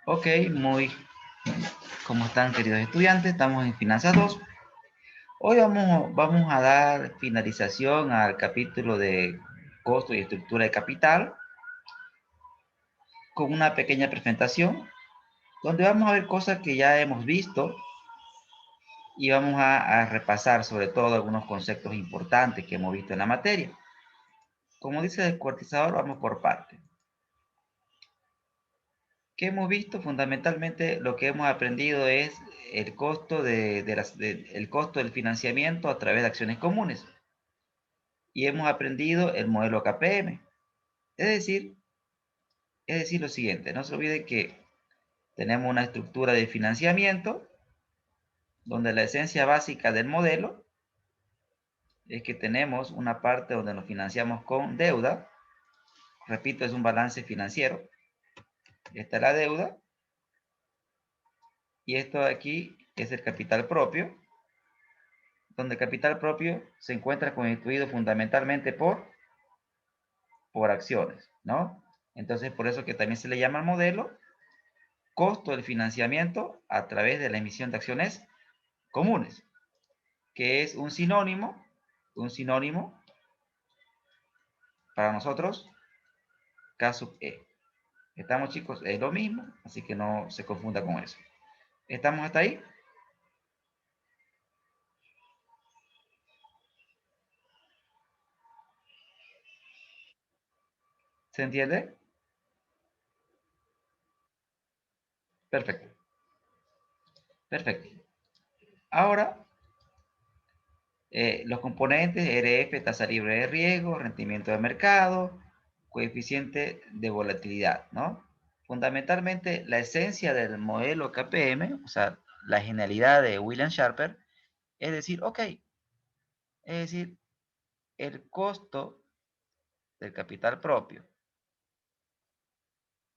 Ok, ¿cómo están, queridos estudiantes? Estamos en Finanzas 2. Hoy vamos a dar finalización al capítulo de costo y estructura de capital con una pequeña presentación donde vamos a ver cosas que ya hemos visto y vamos a repasar sobre todo algunos conceptos importantes que hemos visto en la materia. Como dice el cuartizador, vamos por partes. ¿Qué hemos visto? Fundamentalmente lo que hemos aprendido es el costo, el costo del financiamiento a través de acciones comunes. Y hemos aprendido el modelo KPM. Es decir lo siguiente, no se olviden que tenemos una estructura de financiamiento donde la esencia básica del modelo es que tenemos una parte donde nos financiamos con deuda. Repito, es un balance financiero. Esta es la deuda. Y esto de aquí es el capital propio, donde el capital propio se encuentra constituido fundamentalmente por acciones, ¿no? Entonces, por eso que también se le llama al modelo costo del financiamiento a través de la emisión de acciones comunes, que es un sinónimo para nosotros, K sub E. ¿Estamos, chicos? Es lo mismo, así que no se confunda con eso. ¿Estamos hasta ahí? ¿Se entiende? Perfecto. Perfecto. Ahora, los componentes RF, tasa libre de riesgo, rendimiento de mercado, coeficiente de volatilidad, ¿no? Fundamentalmente, la esencia del modelo KPM, o sea, la genialidad de William Sharper, es decir, ok, es decir, el costo del capital propio,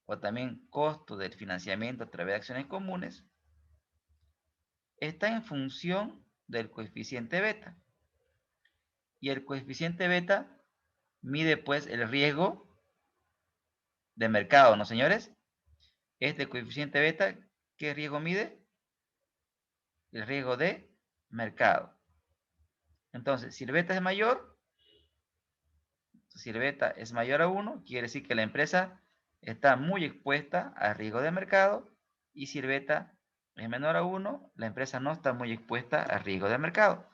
o también costo del financiamiento a través de acciones comunes, está en función del coeficiente beta. Y el coeficiente beta mide pues el riesgo de mercado, ¿no, señores? Este coeficiente beta, ¿qué riesgo mide? El riesgo de mercado. Entonces, si el beta es mayor a 1, quiere decir que la empresa está muy expuesta al riesgo de mercado, y si el beta es menor a 1, la empresa no está muy expuesta al riesgo de mercado.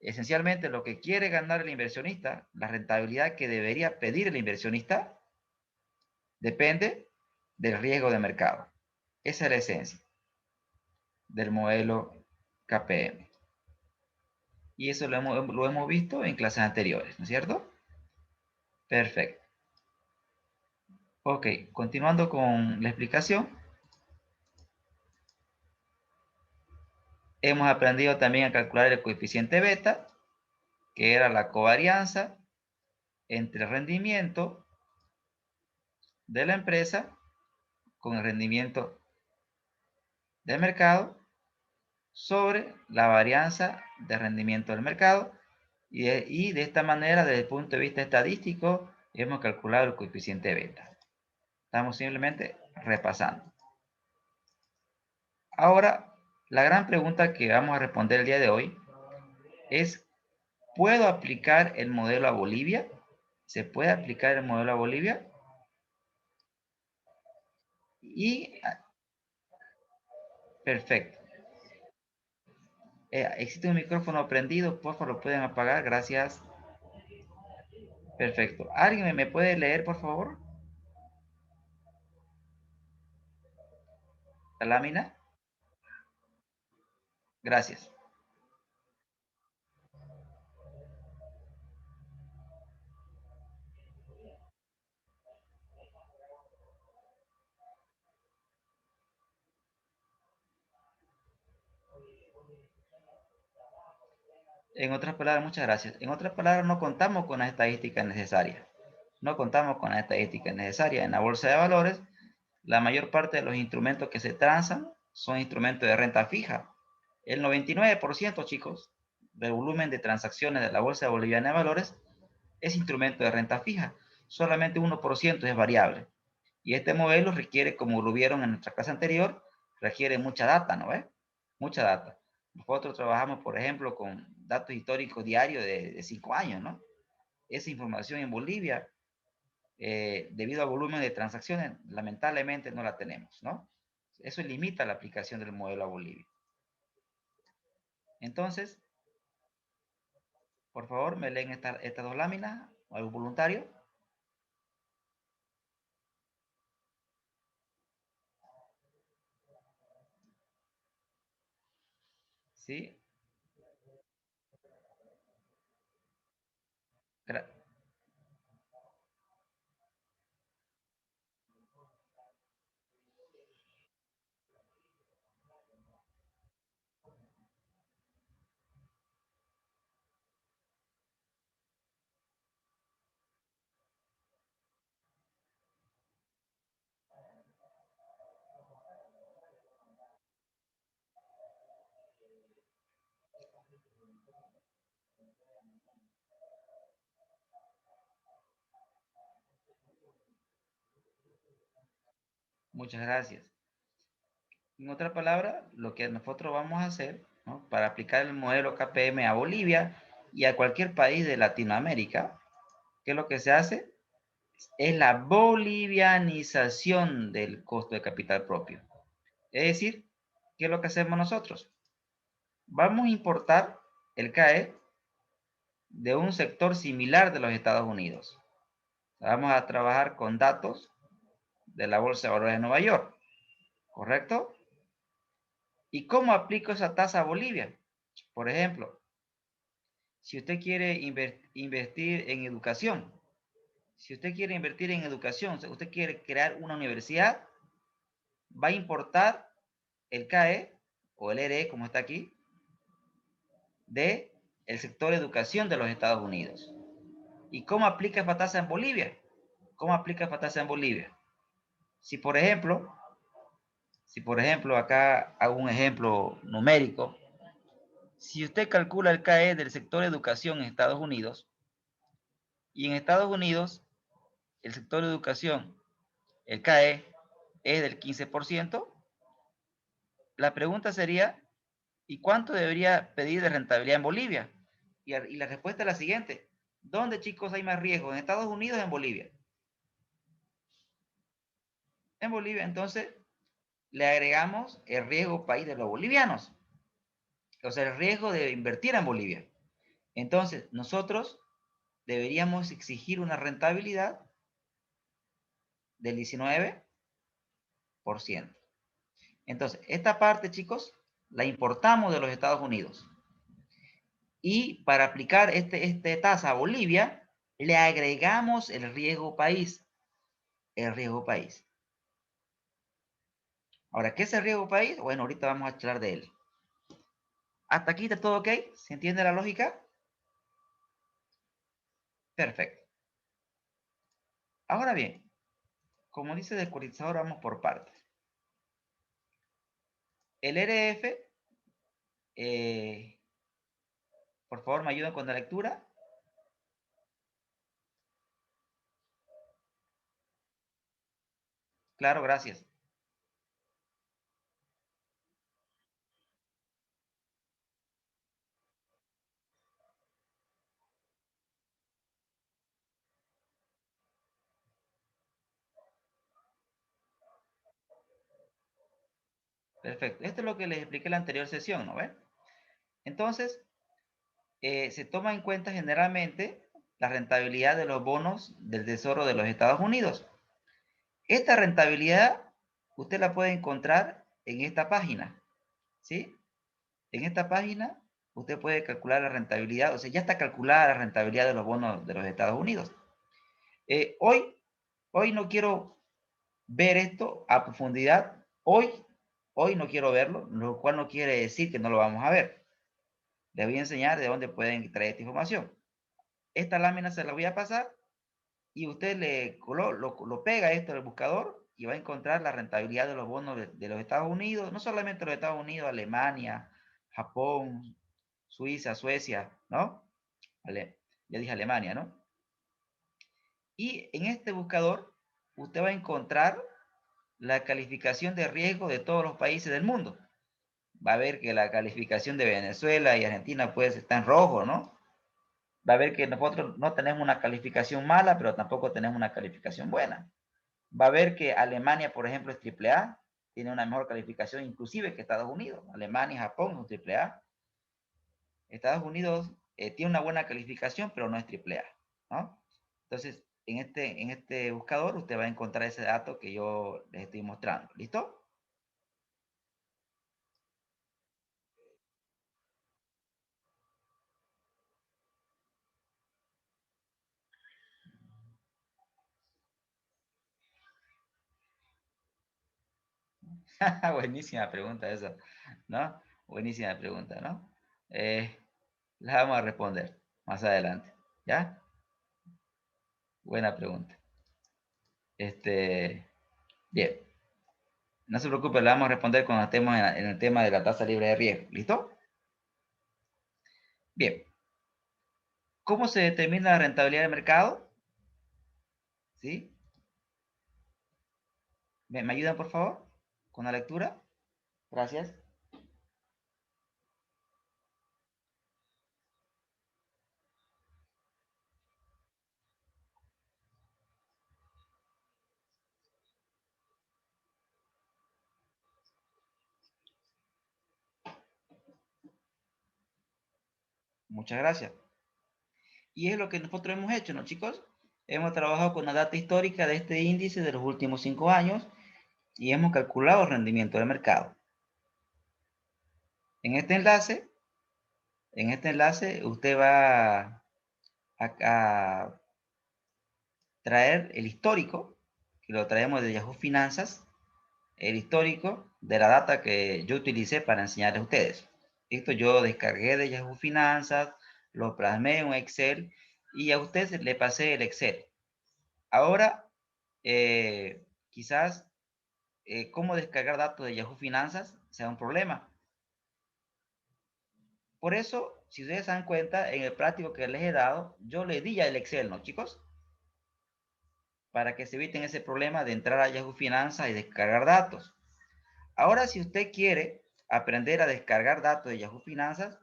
Esencialmente, lo que quiere ganar el inversionista, la rentabilidad que debería pedir el inversionista, depende del riesgo de mercado. Esa es la esencia del modelo KPM. Y eso lo hemos visto en clases anteriores, ¿no es cierto? Perfecto. Ok, continuando con la explicación, hemos aprendido también a calcular el coeficiente beta, que era la covarianza entre el rendimiento de la empresa con el rendimiento del mercado sobre la varianza de rendimiento del mercado, y de esta manera, desde el punto de vista estadístico, hemos calculado el coeficiente beta. Estamos simplemente repasando. Ahora, la gran pregunta que vamos a responder el día de hoy es: ¿puedo aplicar el modelo a Bolivia? ¿Se puede aplicar el modelo a Bolivia? Y, perfecto. Existe un micrófono prendido, por favor, lo pueden apagar, gracias. Perfecto. ¿Alguien me puede leer, por favor, la lámina? Gracias. En otras palabras, muchas gracias. En otras palabras, no contamos con las estadísticas necesarias. No contamos con las estadísticas necesarias. En la bolsa de valores, la mayor parte de los instrumentos que se transan son instrumentos de renta fija. El 99%, chicos, del volumen de transacciones de la bolsa boliviana de valores es instrumento de renta fija. Solamente 1% es variable. Y este modelo requiere, como lo vieron en nuestra clase anterior, requiere mucha data, ¿no ves? Mucha data. Nosotros trabajamos, por ejemplo, con datos históricos diarios de 5 años, ¿no? Esa información en Bolivia, debido al volumen de transacciones, lamentablemente no la tenemos, ¿no? Eso limita la aplicación del modelo a Bolivia. Entonces, por favor, me leen estas dos láminas, algún voluntario. ¿Sí? Gra Muchas gracias. En otra palabra, lo que nosotros vamos a hacer, ¿no?, para aplicar el modelo KPM a Bolivia y a cualquier país de Latinoamérica, ¿qué es lo que se hace? Es la bolivianización del costo de capital propio. Es decir, ¿qué es lo que hacemos nosotros? Vamos a importar el CAE de un sector similar de los Estados Unidos. Vamos a trabajar con datos de la Bolsa de Valores de Nueva York, ¿correcto? ¿Y cómo aplico esa tasa a Bolivia? Por ejemplo, si usted quiere invertir en educación, si usted quiere invertir en educación, si usted quiere crear una universidad, va a importar el CAE o el ERE, como está aquí, de el sector educación de los Estados Unidos. ¿Y cómo aplica esta tasa en Bolivia? ¿Cómo aplica esta tasa en Bolivia? Si por ejemplo, acá hago un ejemplo numérico, si usted calcula el CAE del sector educación en Estados Unidos, y en Estados Unidos el sector educación, el CAE, es del 15%, la pregunta sería, ¿y cuánto debería pedir de rentabilidad en Bolivia? Y la respuesta es la siguiente. ¿Dónde, chicos, hay más riesgo? ¿En Estados Unidos o en Bolivia? En Bolivia, entonces, le agregamos el riesgo país de los bolivianos. O sea, el riesgo de invertir en Bolivia. Entonces, nosotros deberíamos exigir una rentabilidad del 19%. Entonces, esta parte, chicos, la importamos de los Estados Unidos. Y para aplicar esta tasa a Bolivia, le agregamos el riesgo país. El riesgo país. Ahora, ¿qué es el riesgo país? Bueno, ahorita vamos a hablar de él. ¿Hasta aquí está todo ok? ¿Se entiende la lógica? Perfecto. Ahora bien, como dice el descuartizador, vamos por partes. El RF, por favor, me ayudan con la lectura. Claro, gracias. Perfecto. Esto es lo que les expliqué en la anterior sesión, ¿no ven? Entonces, se toma en cuenta generalmente la rentabilidad de los bonos del Tesoro de los Estados Unidos. Esta rentabilidad usted la puede encontrar en esta página, ¿sí? En esta página usted puede calcular la rentabilidad, o sea, ya está calculada la rentabilidad de los bonos de los Estados Unidos. Hoy no quiero ver esto a profundidad. Hoy no quiero verlo, lo cual no quiere decir que no lo vamos a ver. Les voy a enseñar de dónde pueden traer esta información. Esta lámina se la voy a pasar y usted lo pega esto al buscador y va a encontrar la rentabilidad de los bonos de los Estados Unidos, no solamente los Estados Unidos, Alemania, Japón, Suiza, Suecia, ¿no? Ya dije Alemania, ¿no? Y en este buscador usted va a encontrar la calificación de riesgo de todos los países del mundo. Va a ver que la calificación de Venezuela y Argentina pues está en rojo, ¿no? Va a ver que nosotros no tenemos una calificación mala, pero tampoco tenemos una calificación buena. Va a ver que Alemania, por ejemplo, es AAA, tiene una mejor calificación inclusive que Estados Unidos. Alemania y Japón son AAA. Estados Unidos tiene una buena calificación, pero no es AAA, ¿no? Entonces, en este buscador usted va a encontrar ese dato que yo les estoy mostrando. ¿Listo? Buenísima pregunta esa, ¿no? Buenísima pregunta, ¿no? La vamos a responder más adelante, ¿ya? Buena pregunta. Bien, no se preocupe, la vamos a responder cuando estemos en el tema de la tasa libre de riesgo, ¿listo? Bien, ¿cómo se determina la rentabilidad del mercado? ¿Sí? ¿Me ayudan, por favor, con la lectura? Gracias. Muchas gracias. Y es lo que nosotros hemos hecho, ¿no, chicos? Hemos trabajado con la data histórica de este índice de los últimos 5 años y hemos calculado el rendimiento del mercado. En este enlace, usted va a traer el histórico, que lo traemos de Yahoo Finanzas, el histórico de la data que yo utilicé para enseñarles a ustedes. Esto yo descargué de Yahoo Finanzas, lo plasmé en un Excel y a ustedes le pasé el Excel. Ahora, quizás cómo descargar datos de Yahoo Finanzas sea un problema. Por eso, si ustedes se dan cuenta, en el práctico que les he dado, yo le di ya el Excel, ¿no, chicos? Para que se eviten ese problema de entrar a Yahoo Finanzas y descargar datos. Ahora, si usted quiere aprender a descargar datos de Yahoo Finanzas,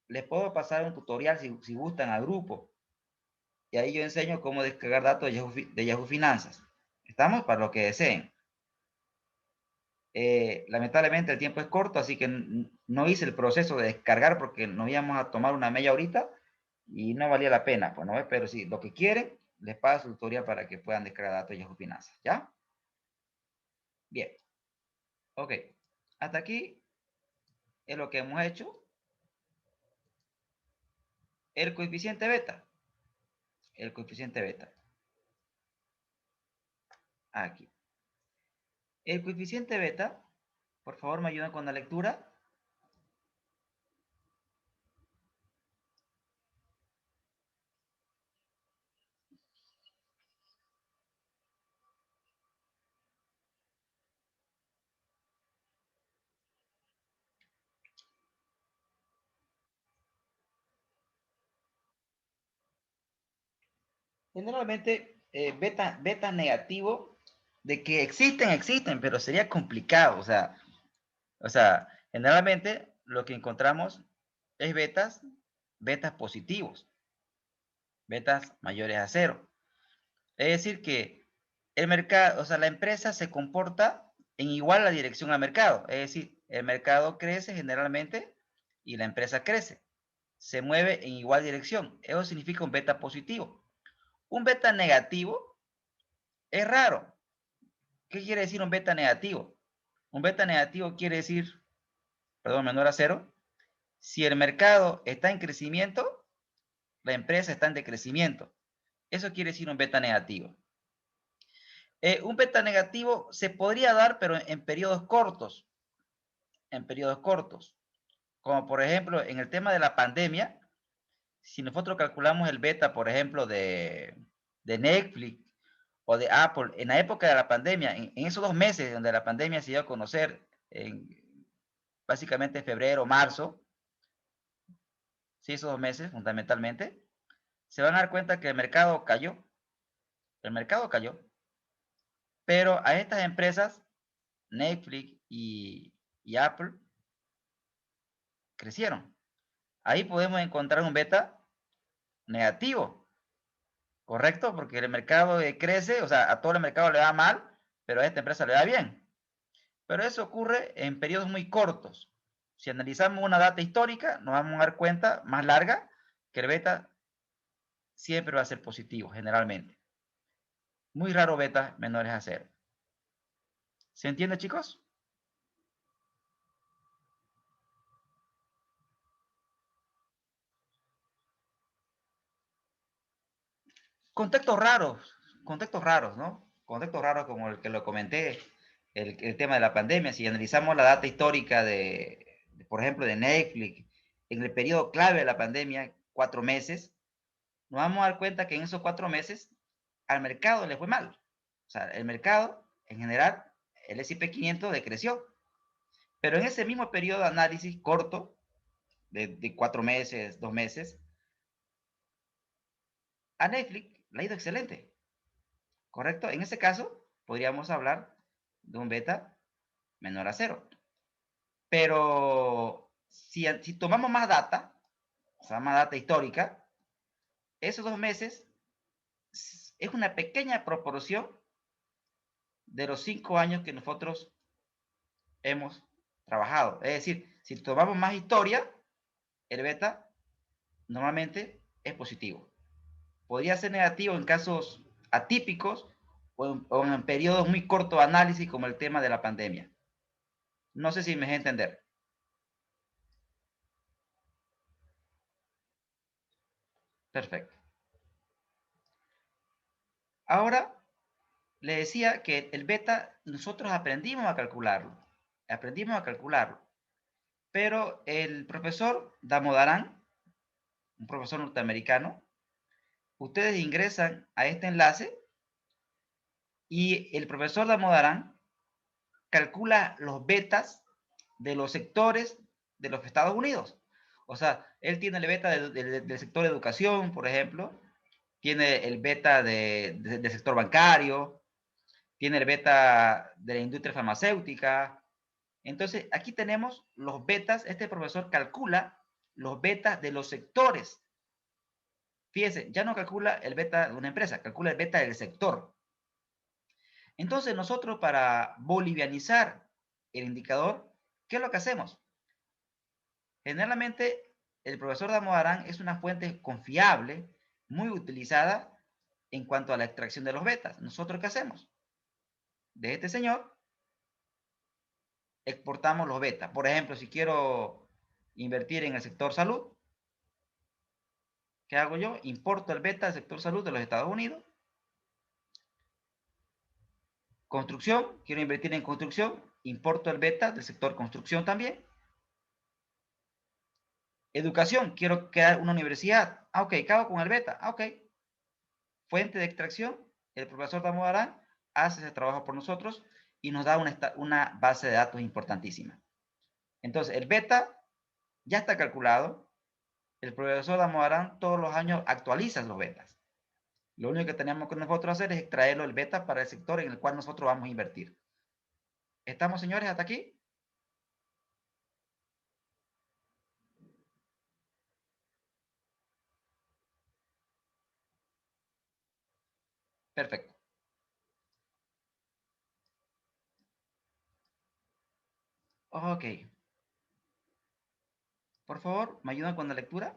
les puedo pasar un tutorial si gustan al grupo. Y ahí yo enseño cómo descargar datos de Yahoo Finanzas. ¿Estamos? Para lo que deseen. Lamentablemente el tiempo es corto, así que no hice el proceso de descargar porque nos íbamos a tomar una media horita y no valía la pena, pues, ¿no? Pero si lo que quieren, les paso el tutorial para que puedan descargar datos de Yahoo Finanzas, ¿ya? Bien, ok. Hasta aquí es lo que hemos hecho. El coeficiente beta. El coeficiente beta. Aquí. El coeficiente beta, por favor, me ayudan con la lectura. Generalmente, beta negativo, de que existen, pero sería complicado. O sea, generalmente lo que encontramos es betas positivos, betas mayores a cero. Es decir, que el mercado, o sea, la empresa se comporta en igual a la dirección al mercado. Es decir, el mercado crece generalmente y la empresa crece. Se mueve en igual dirección. Eso significa un beta positivo. Un beta negativo es raro. ¿Qué quiere decir un beta negativo? Un beta negativo quiere decir, perdón, menor a cero. Si el mercado está en crecimiento, la empresa está en decrecimiento. Eso quiere decir un beta negativo. Un beta negativo se podría dar, pero en periodos cortos. En periodos cortos. Como por ejemplo, en el tema de la pandemia, si nosotros calculamos el beta, por ejemplo, de Netflix o de Apple, en la época de la pandemia, en esos 2 meses donde la pandemia se dio a conocer, en básicamente febrero, marzo, sí, esos 2 meses fundamentalmente, se van a dar cuenta que el mercado cayó. El mercado cayó. Pero a estas empresas, Netflix y Apple, crecieron. Ahí podemos encontrar un beta negativo, ¿correcto? Porque el mercado crece, o sea, a todo el mercado le va mal, pero a esta empresa le va bien. Pero eso ocurre en periodos muy cortos. Si analizamos una data histórica, nos vamos a dar cuenta, más larga, que el beta siempre va a ser positivo, generalmente. Muy raro betas menores a cero. ¿Se entiende, chicos? Contextos raros, ¿no? Contextos raros como el que lo comenté, el tema de la pandemia. Si analizamos la data histórica por ejemplo, de Netflix, en el periodo clave de la pandemia, 4 meses, nos vamos a dar cuenta que en esos 4 meses al mercado le fue mal. O sea, el mercado, en general, el S&P 500 decreció. Pero en ese mismo periodo de análisis corto, de 4 meses, 2 meses, a Netflix le ha ido excelente. ¿Correcto? En ese caso, podríamos hablar de un beta menor a cero. Pero si tomamos más data, o sea, más data histórica, esos 2 meses es una pequeña proporción de los 5 años que nosotros hemos trabajado. Es decir, si tomamos más historia, el beta normalmente es positivo. Podría ser negativo en casos atípicos o en periodos muy cortos de análisis como el tema de la pandemia. No sé si me deje entender. Perfecto. Ahora le decía que el beta nosotros aprendimos a calcularlo. Aprendimos a calcularlo. Pero el profesor Damodaran, un profesor norteamericano, ustedes ingresan a este enlace y el profesor Damodaran calcula los betas de los sectores de los Estados Unidos. O sea, él tiene el beta del sector de educación, por ejemplo, tiene el beta del sector bancario, tiene el beta de la industria farmacéutica. Entonces, aquí tenemos los betas. Este profesor calcula los betas de los sectores. Fíjese, ya no calcula el beta de una empresa, calcula el beta del sector. Entonces, nosotros para bolivianizar el indicador, ¿qué es lo que hacemos? Generalmente, el profesor Damodaran es una fuente confiable, muy utilizada en cuanto a la extracción de los betas. ¿Nosotros qué hacemos? De este señor exportamos los betas. Por ejemplo, si quiero invertir en el sector salud, ¿qué hago yo? Importo el beta del sector salud de los Estados Unidos. Construcción, quiero invertir en construcción, importo el beta del sector construcción también. Educación, quiero crear una universidad. Ah, ok, ¿qué hago con el beta? Ah, ok. Fuente de extracción, el profesor Damodaran hace ese trabajo por nosotros y nos da una base de datos importantísima. Entonces, el beta ya está calculado. El profesor Damodaran todos los años actualiza los betas. Lo único que tenemos que nosotros hacer es extraerlo el beta para el sector en el cual nosotros vamos a invertir. ¿Estamos, señores, hasta aquí? Perfecto. Ok. Por favor, ¿me ayudan con la lectura?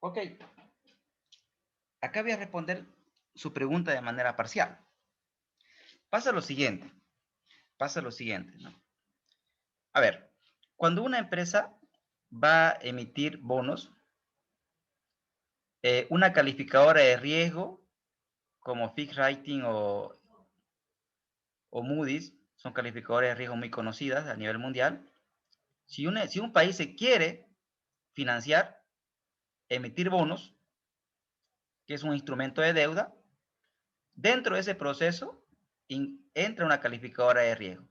Ok. Acá voy a responder su pregunta de manera parcial. Pasa lo siguiente. Pasa lo siguiente, ¿no? A ver, cuando una empresa va a emitir bonos, una calificadora de riesgo como Fitch Rating o Moody's son calificadores de riesgo muy conocidas a nivel mundial. Si un país se quiere financiar, emitir bonos, que es un instrumento de deuda, dentro de ese proceso entra una calificadora de riesgo.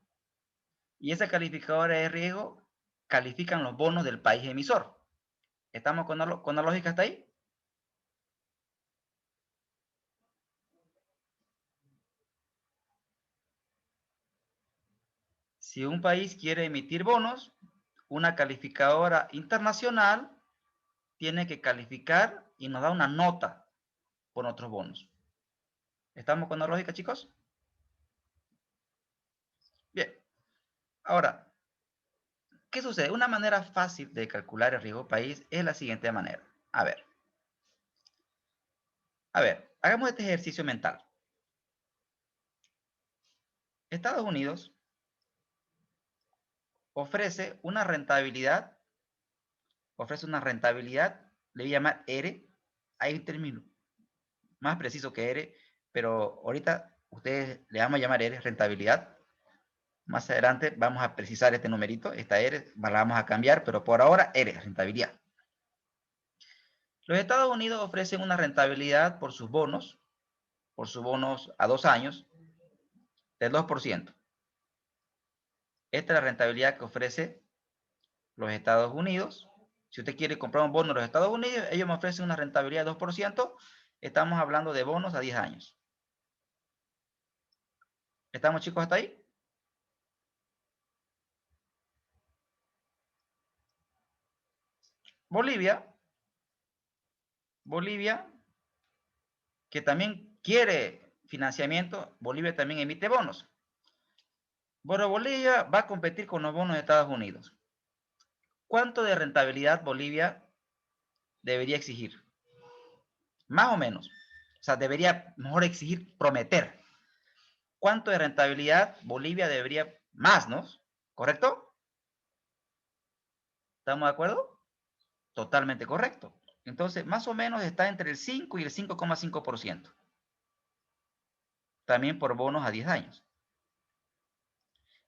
Y esa calificadora de riesgo califican los bonos del país emisor. ¿Estamos con la lógica hasta ahí? Si un país quiere emitir bonos, una calificadora internacional tiene que calificar y nos da una nota por nuestros bonos. ¿Estamos con la lógica, chicos? Bien. Ahora, ¿qué sucede? Una manera fácil de calcular el riesgo país es la siguiente manera. A ver, hagamos este ejercicio mental. Estados Unidos ofrece una rentabilidad, le voy a llamar R. Hay un término más preciso que R, pero ahorita ustedes le vamos a llamar R, rentabilidad. Más adelante vamos a precisar este numerito, esta R, la vamos a cambiar, pero por ahora R, rentabilidad. Los Estados Unidos ofrecen una rentabilidad por sus bonos a 2 años, del 2%. Esta es la rentabilidad que ofrece los Estados Unidos. Si usted quiere comprar un bono de los Estados Unidos, ellos me ofrecen una rentabilidad de 2%. Estamos hablando de bonos a 10 años. ¿Estamos, chicos, hasta ahí? Bolivia, que también quiere financiamiento, Bolivia también emite bonos. Bueno, Bolivia va a competir con los bonos de Estados Unidos. ¿Cuánto de rentabilidad Bolivia debería exigir? Más o menos. O sea, debería mejor exigir, prometer. ¿Cuánto de rentabilidad Bolivia debería más, no? ¿Correcto? ¿Estamos de acuerdo? Totalmente correcto. Entonces, más o menos está entre el 5 y el 5,5%. También por bonos a 10 años.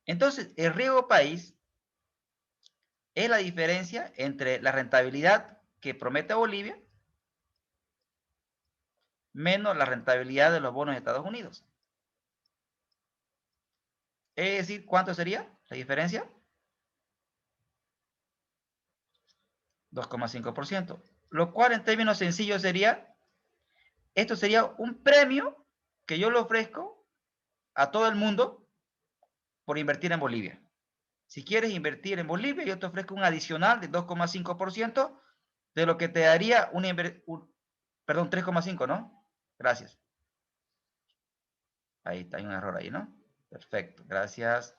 Entonces, el riesgo país es la diferencia entre la rentabilidad que promete Bolivia menos la rentabilidad de los bonos de Estados Unidos. Es decir, ¿cuánto sería la diferencia? 2,5%. Lo cual en términos sencillos sería, esto sería un premio que yo le ofrezco a todo el mundo por invertir en Bolivia. Si quieres invertir en Bolivia, yo te ofrezco un adicional de 2,5% de lo que te daría perdón, 3,5, ¿no? Gracias. Ahí está, hay un error ahí, ¿no? Perfecto, gracias.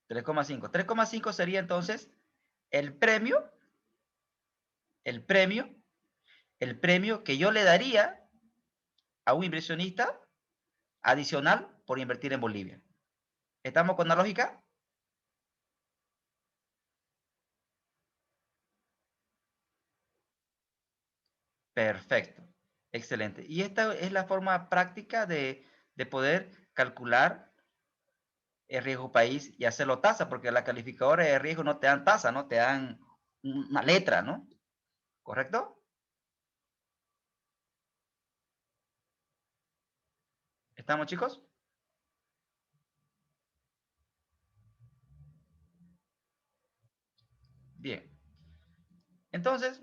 3,5. 3,5 sería entonces el premio, el premio, el premio que yo le daría a un inversionista adicional por invertir en Bolivia. ¿Estamos con la lógica? Perfecto. Excelente. Y esta es la forma práctica de poder calcular el riesgo país y hacerlo tasa, porque la calificadora de riesgo no te dan tasa, ¿no? Te dan una letra, ¿no? ¿Correcto? ¿Estamos, chicos? Bien. Entonces,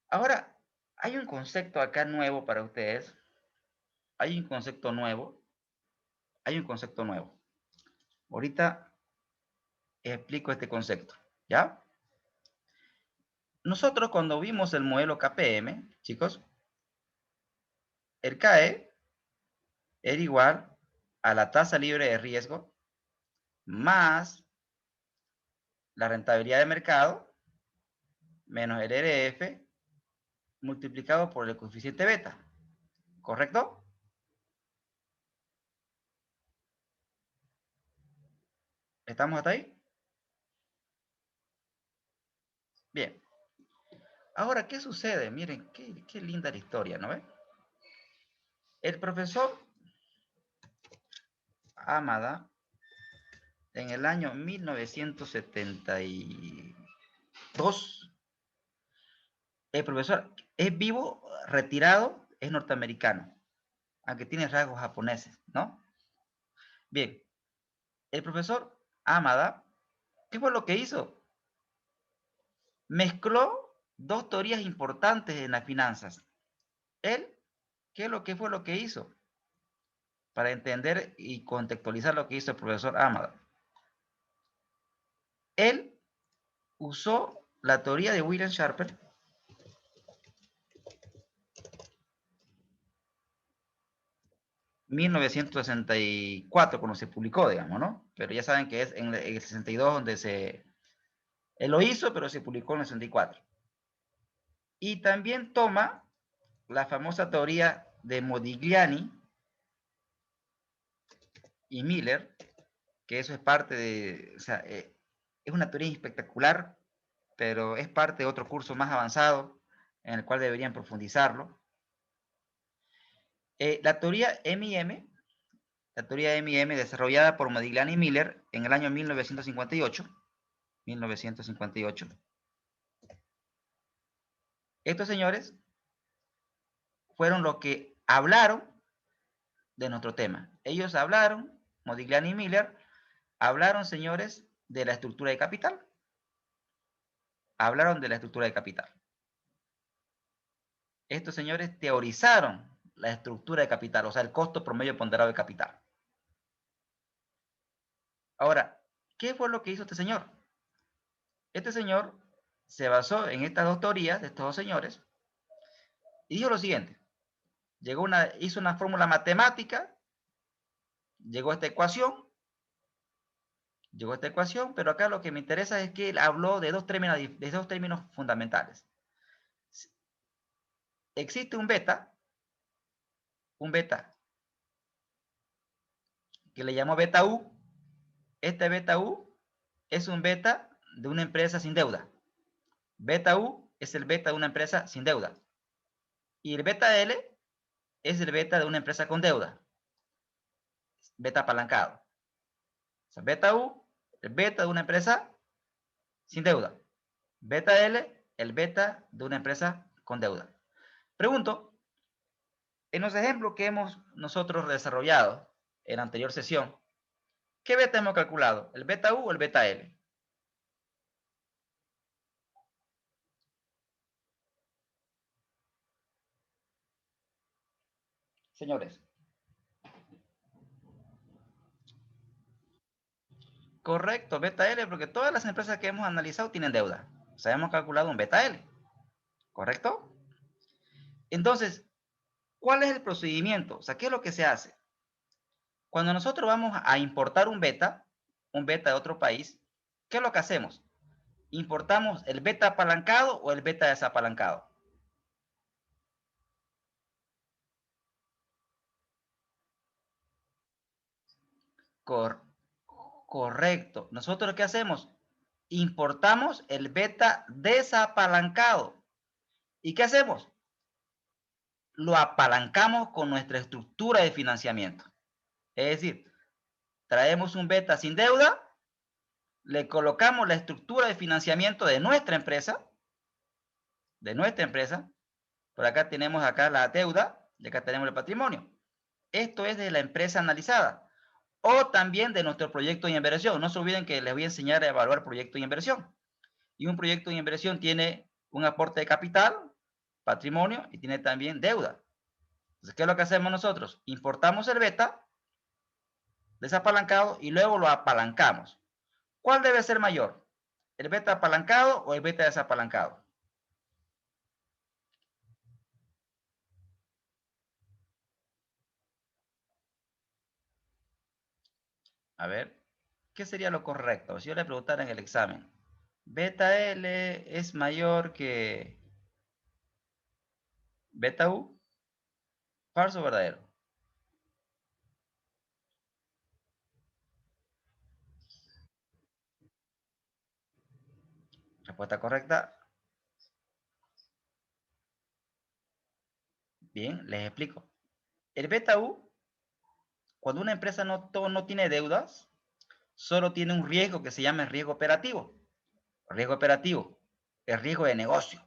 ahora hay un concepto acá nuevo para ustedes. Hay un concepto nuevo. Hay un concepto nuevo. Ahorita explico este concepto, ¿ya? Nosotros cuando vimos el modelo KPM, chicos, el KE era igual a la tasa libre de riesgo más la rentabilidad de mercado menos el RF multiplicado por el coeficiente beta. ¿Correcto? ¿Estamos hasta ahí? Bien. Ahora, ¿qué sucede? Miren, qué linda la historia, ¿no ven? El profesor Hamada, en el año 1972, el profesor es vivo, retirado, es norteamericano, aunque tiene rasgos japoneses, ¿no? Bien, el profesor Hamada, ¿qué fue lo que hizo? Mezcló dos teorías importantes en las finanzas. Él, ¿qué es lo que fue lo que hizo? Para entender y contextualizar lo que hizo el profesor Hamada. Él usó la teoría de William Sharper, 1964, cuando se publicó, digamos, ¿no? Pero ya saben que es en el 62 donde él lo hizo, pero se publicó en el 64. Y también toma la famosa teoría de Modigliani y Miller, que eso es parte de, o sea, es una teoría espectacular, pero es parte de otro curso más avanzado en el cual deberían profundizarlo. La teoría M&M, la teoría M&M desarrollada por Modigliani y Miller en el año 1958, estos señores fueron los que hablaron de nuestro tema. Ellos hablaron, Modigliani y Miller, hablaron, señores, de la estructura de capital. Hablaron de la estructura de capital. Estos señores teorizaron la estructura de capital, o sea, el costo promedio ponderado de capital. Ahora, ¿qué fue lo que hizo este señor? Este señor se basó en estas dos teorías de estos dos señores y dijo lo siguiente. Hizo una fórmula matemática, llegó a esta ecuación, pero acá lo que me interesa es que él habló de dos términos fundamentales. Existe un beta que le llamó beta U. Este beta U es un beta de una empresa sin deuda. Beta U es el beta de una empresa sin deuda. Y el beta L es el beta de una empresa con deuda. Beta apalancado. O sea, beta U, el beta de una empresa sin deuda. Beta L, el beta de una empresa con deuda. Pregunto, en los ejemplos que hemos nosotros desarrollado en la anterior sesión, ¿qué beta hemos calculado? ¿El beta U o el beta L? Señores, correcto, beta L, porque todas las empresas que hemos analizado tienen deuda. O sea, hemos calculado un beta L, ¿correcto? Entonces, ¿cuál es el procedimiento? O sea, ¿qué es lo que se hace? Cuando nosotros vamos a importar un beta de otro país, ¿qué es lo que hacemos? ¿Importamos el beta apalancado o el beta desapalancado? Cor Correcto. Nosotros, ¿qué hacemos? Importamos el beta desapalancado. ¿Y qué hacemos? Lo apalancamos con nuestra estructura de financiamiento. Es decir, traemos un beta sin deuda, le colocamos la estructura de financiamiento de nuestra empresa, por acá tenemos acá la deuda y acá tenemos el patrimonio. Esto es de la empresa analizada o también de nuestro proyecto de inversión. No se olviden que les voy a enseñar a evaluar proyecto de inversión. Y un proyecto de inversión tiene un aporte de capital, patrimonio y tiene también deuda. Entonces, ¿qué es lo que hacemos nosotros? Importamos el beta desapalancado y luego lo apalancamos. ¿Cuál debe ser mayor? ¿El beta apalancado o el beta desapalancado? A ver, ¿qué sería lo correcto? Si yo le preguntara en el examen, ¿beta L es mayor que beta U? ¿Falso o verdadero? Respuesta correcta. Bien, les explico. El beta U, cuando una empresa no tiene deudas, solo tiene un riesgo que se llama riesgo operativo. Riesgo operativo, el riesgo de negocio.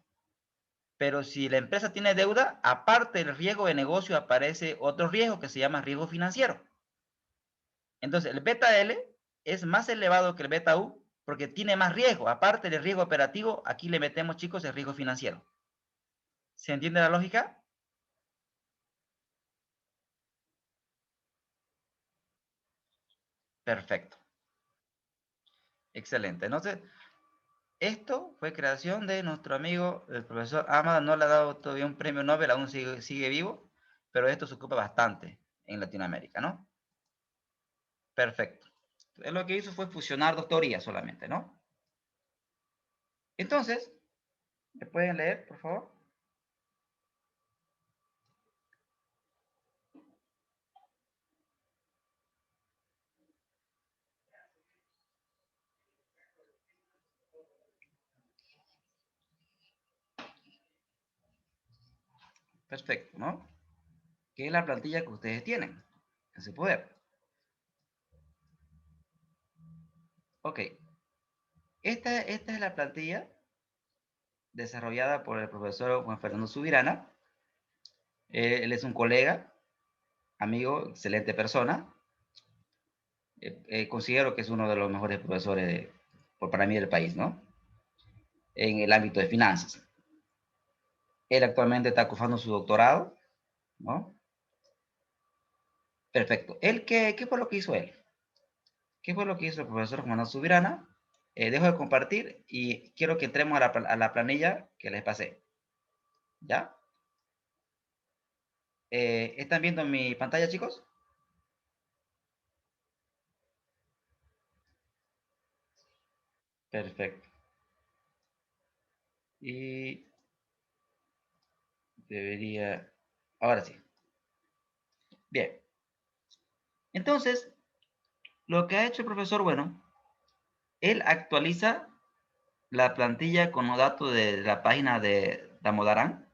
Pero si la empresa tiene deuda, aparte del riesgo de negocio aparece otro riesgo que se llama riesgo financiero. Entonces, el beta L es más elevado que el beta U porque tiene más riesgo. Aparte del riesgo operativo, aquí le metemos, chicos, el riesgo financiero. ¿Se entiende la lógica? Perfecto. Excelente. Entonces, esto fue creación de nuestro amigo, el profesor Amada. No le ha dado todavía un premio Nobel, aún sigue vivo, pero esto se ocupa bastante en Latinoamérica, ¿no? Perfecto. Él lo que hizo fue fusionar dos teorías solamente, ¿no? Entonces, ¿me pueden leer, por favor? Perfecto, ¿no? Que es la plantilla que ustedes tienen, ese poder. Ok, esta es la plantilla desarrollada por el profesor Juan Fernando Subirana. Él es un colega, amigo, excelente persona. Considero que es uno de los mejores profesores para mí del país, ¿no? En el ámbito de finanzas. Él actualmente está cursando su doctorado, ¿no? Perfecto. ¿Qué fue lo que hizo él? ¿Qué fue lo que hizo el profesor Juan Fernando Subirana? Dejo de compartir y quiero que entremos a la planilla que les pasé. ¿Ya? ¿Están viendo mi pantalla, chicos? Perfecto. Y debería... Ahora sí. Bien. Entonces, lo que ha hecho el profesor, bueno, él actualiza la plantilla con los datos de la página de Damodaran.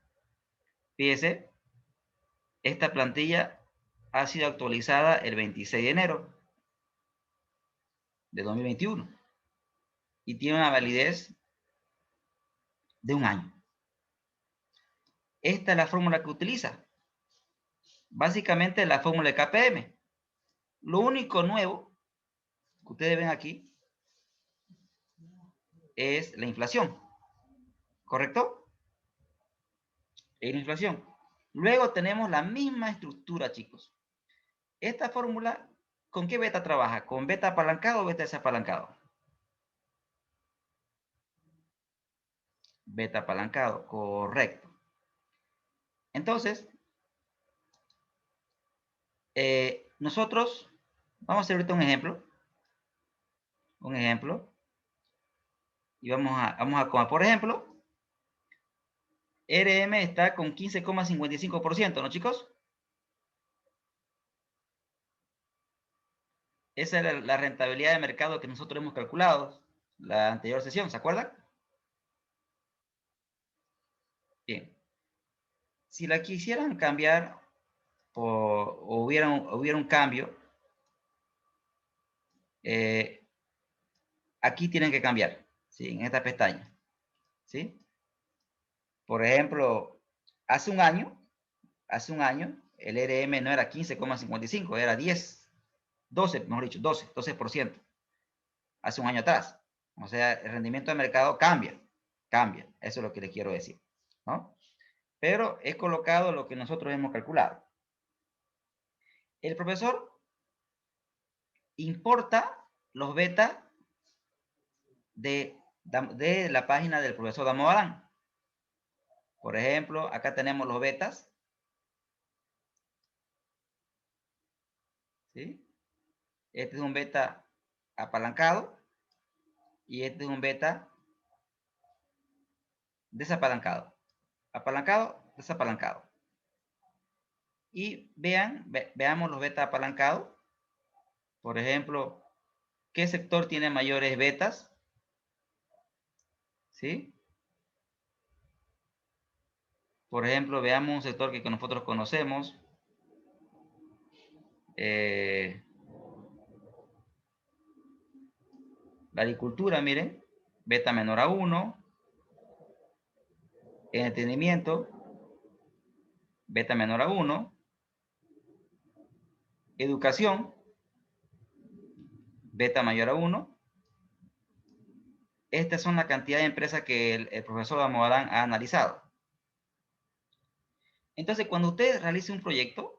Fíjese, esta plantilla ha sido actualizada el 26 de enero de 2021 y tiene una validez de un año. Esta es la fórmula que utiliza. Básicamente la fórmula de KPM. Lo único nuevo que ustedes ven aquí es la inflación. ¿Correcto? Es la inflación. Luego tenemos la misma estructura, chicos. Esta fórmula, ¿con qué beta trabaja? ¿Con beta apalancado o beta desapalancado? Beta apalancado, correcto. Entonces, nosotros vamos a hacer ahorita un ejemplo. Un ejemplo. Y vamos a por ejemplo, RM está con 15,55%, ¿no, chicos? Esa es la rentabilidad de mercado que nosotros hemos calculado la anterior sesión, ¿se acuerdan? Bien. Si la quisieran cambiar o hubiera un cambio, eh, aquí tienen que cambiar, ¿sí? En esta pestaña, ¿sí? Por ejemplo, hace un año, el RM no era 15,55, era 10, 12, mejor dicho, 12%, hace un año atrás. O sea, el rendimiento de mercado cambia, eso es lo que les quiero decir, ¿no? Pero he colocado lo que nosotros hemos calculado. El profesor importa los betas de la página del profesor Damodaran. Por ejemplo, acá tenemos los betas, ¿sí? Este es un beta apalancado y este es un beta desapalancado. Apalancado, desapalancado. Y veamos los betas apalancados. Por ejemplo, ¿qué sector tiene mayores betas? ¿Sí? Por ejemplo, veamos un sector que nosotros conocemos. La agricultura, miren, beta menor a 1. Entretenimiento, beta menor a 1. Educación, beta mayor a 1. Estas son la cantidad de empresas que el profesor Almodovar ha analizado. Entonces, cuando usted realice un proyecto,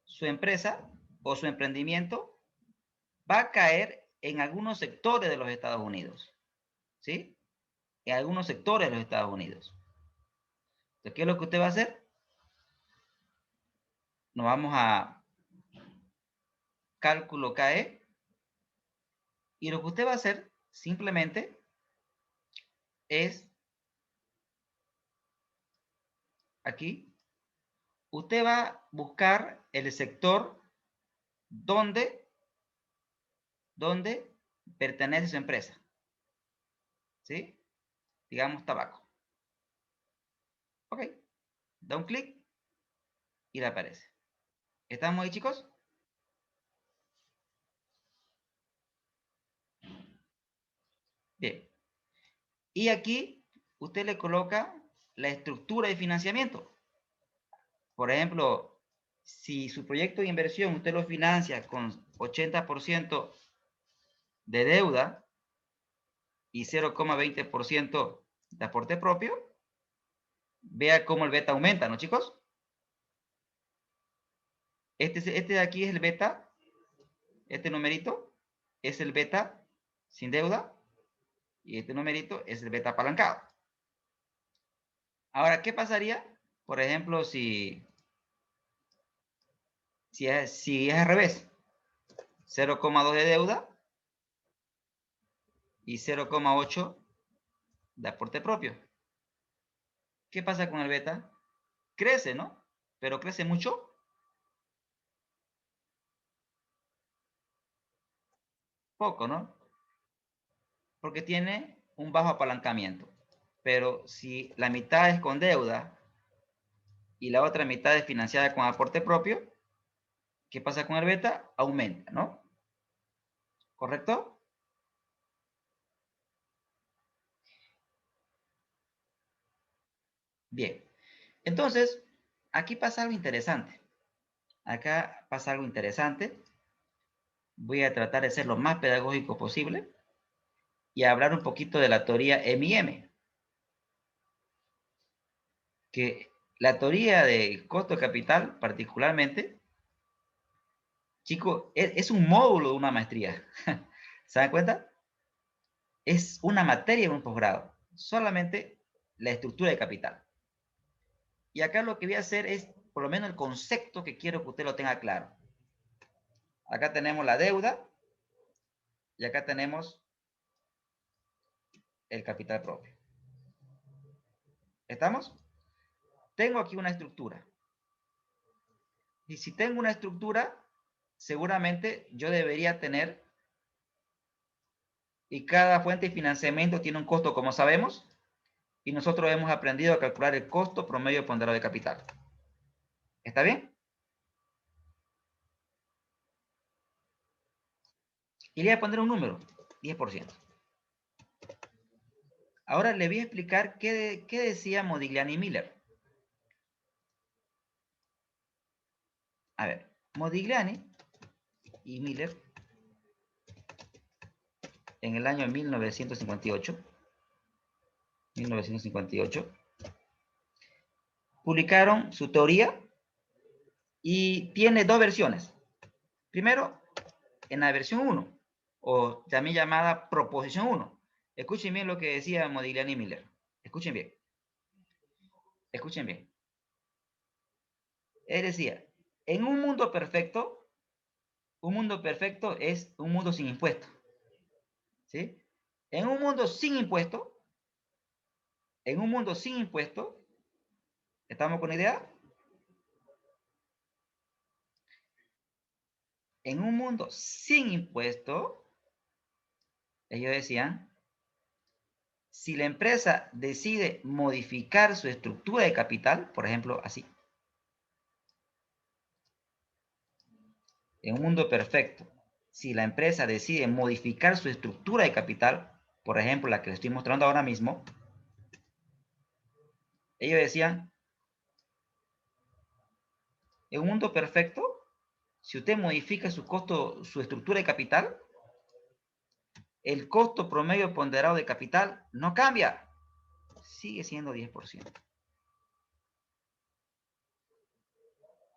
su empresa o su emprendimiento va a caer en algunos sectores de los Estados Unidos. ¿Sí? En algunos sectores de los Estados Unidos. Entonces, ¿qué es lo que usted va a hacer? Nos vamos a cálculo CAE. Y lo que usted va a hacer simplemente es aquí. Usted va a buscar el sector donde pertenece su empresa. ¿Sí? Digamos tabaco. Ok. Da un clic y le aparece. ¿Estamos ahí, chicos? Bien. Y aquí usted le coloca la estructura de financiamiento. Por ejemplo, si su proyecto de inversión usted lo financia con 80% de deuda y 0,20% de aporte propio, vea cómo el beta aumenta, ¿no, chicos? Este de aquí es el beta, este numerito es el beta sin deuda y este numerito es el beta apalancado. Ahora, ¿qué pasaría? Por ejemplo, si es al revés, 0,2 de deuda y 0,8 de aporte propio. ¿Qué pasa con el beta? Crece, ¿no? Pero crece mucho. Poco, ¿no? Porque tiene un bajo apalancamiento. Pero si la mitad es con deuda y la otra mitad es financiada con aporte propio, ¿qué pasa con el beta? Aumenta, ¿no? ¿Correcto? Bien. Entonces, aquí pasa algo interesante. Acá pasa algo interesante. Voy a tratar de ser lo más pedagógico posible y hablar un poquito de la teoría M&M. Que la teoría de costo de capital, particularmente, chicos, es un módulo de una maestría. ¿Se dan cuenta? Es una materia en un posgrado. Solamente la estructura de capital. Y acá lo que voy a hacer es, por lo menos, el concepto que quiero que usted lo tenga claro. Acá tenemos la deuda y acá tenemos el capital propio. ¿Estamos? Tengo aquí una estructura. Y si tengo una estructura, seguramente yo debería tener, y cada fuente de financiamiento tiene un costo, como sabemos, y nosotros hemos aprendido a calcular el costo promedio ponderado de capital. ¿Está bien? Y le voy a poner un número, 10%. Ahora le voy a explicar qué decía Modigliani y Miller. A ver, Modigliani y Miller en el año 1958 publicaron su teoría y tiene dos versiones. Primero, en la versión 1, o también llamada proposición 1. Escuchen bien lo que decía Modigliani y Miller. Escuchen bien. Escuchen bien. Él decía, en un mundo perfecto es un mundo sin impuestos. ¿Sí? En un mundo sin impuestos, ¿estamos con la idea? En un mundo sin impuestos, ellos decían, si la empresa decide modificar su estructura de capital, por ejemplo, así, En un mundo perfecto, si la empresa decide modificar su estructura de capital, por ejemplo, la que les estoy mostrando ahora mismo, ellos decían, en un mundo perfecto, si usted modifica su costo, su estructura de capital, el costo promedio ponderado de capital no cambia, sigue siendo 10%.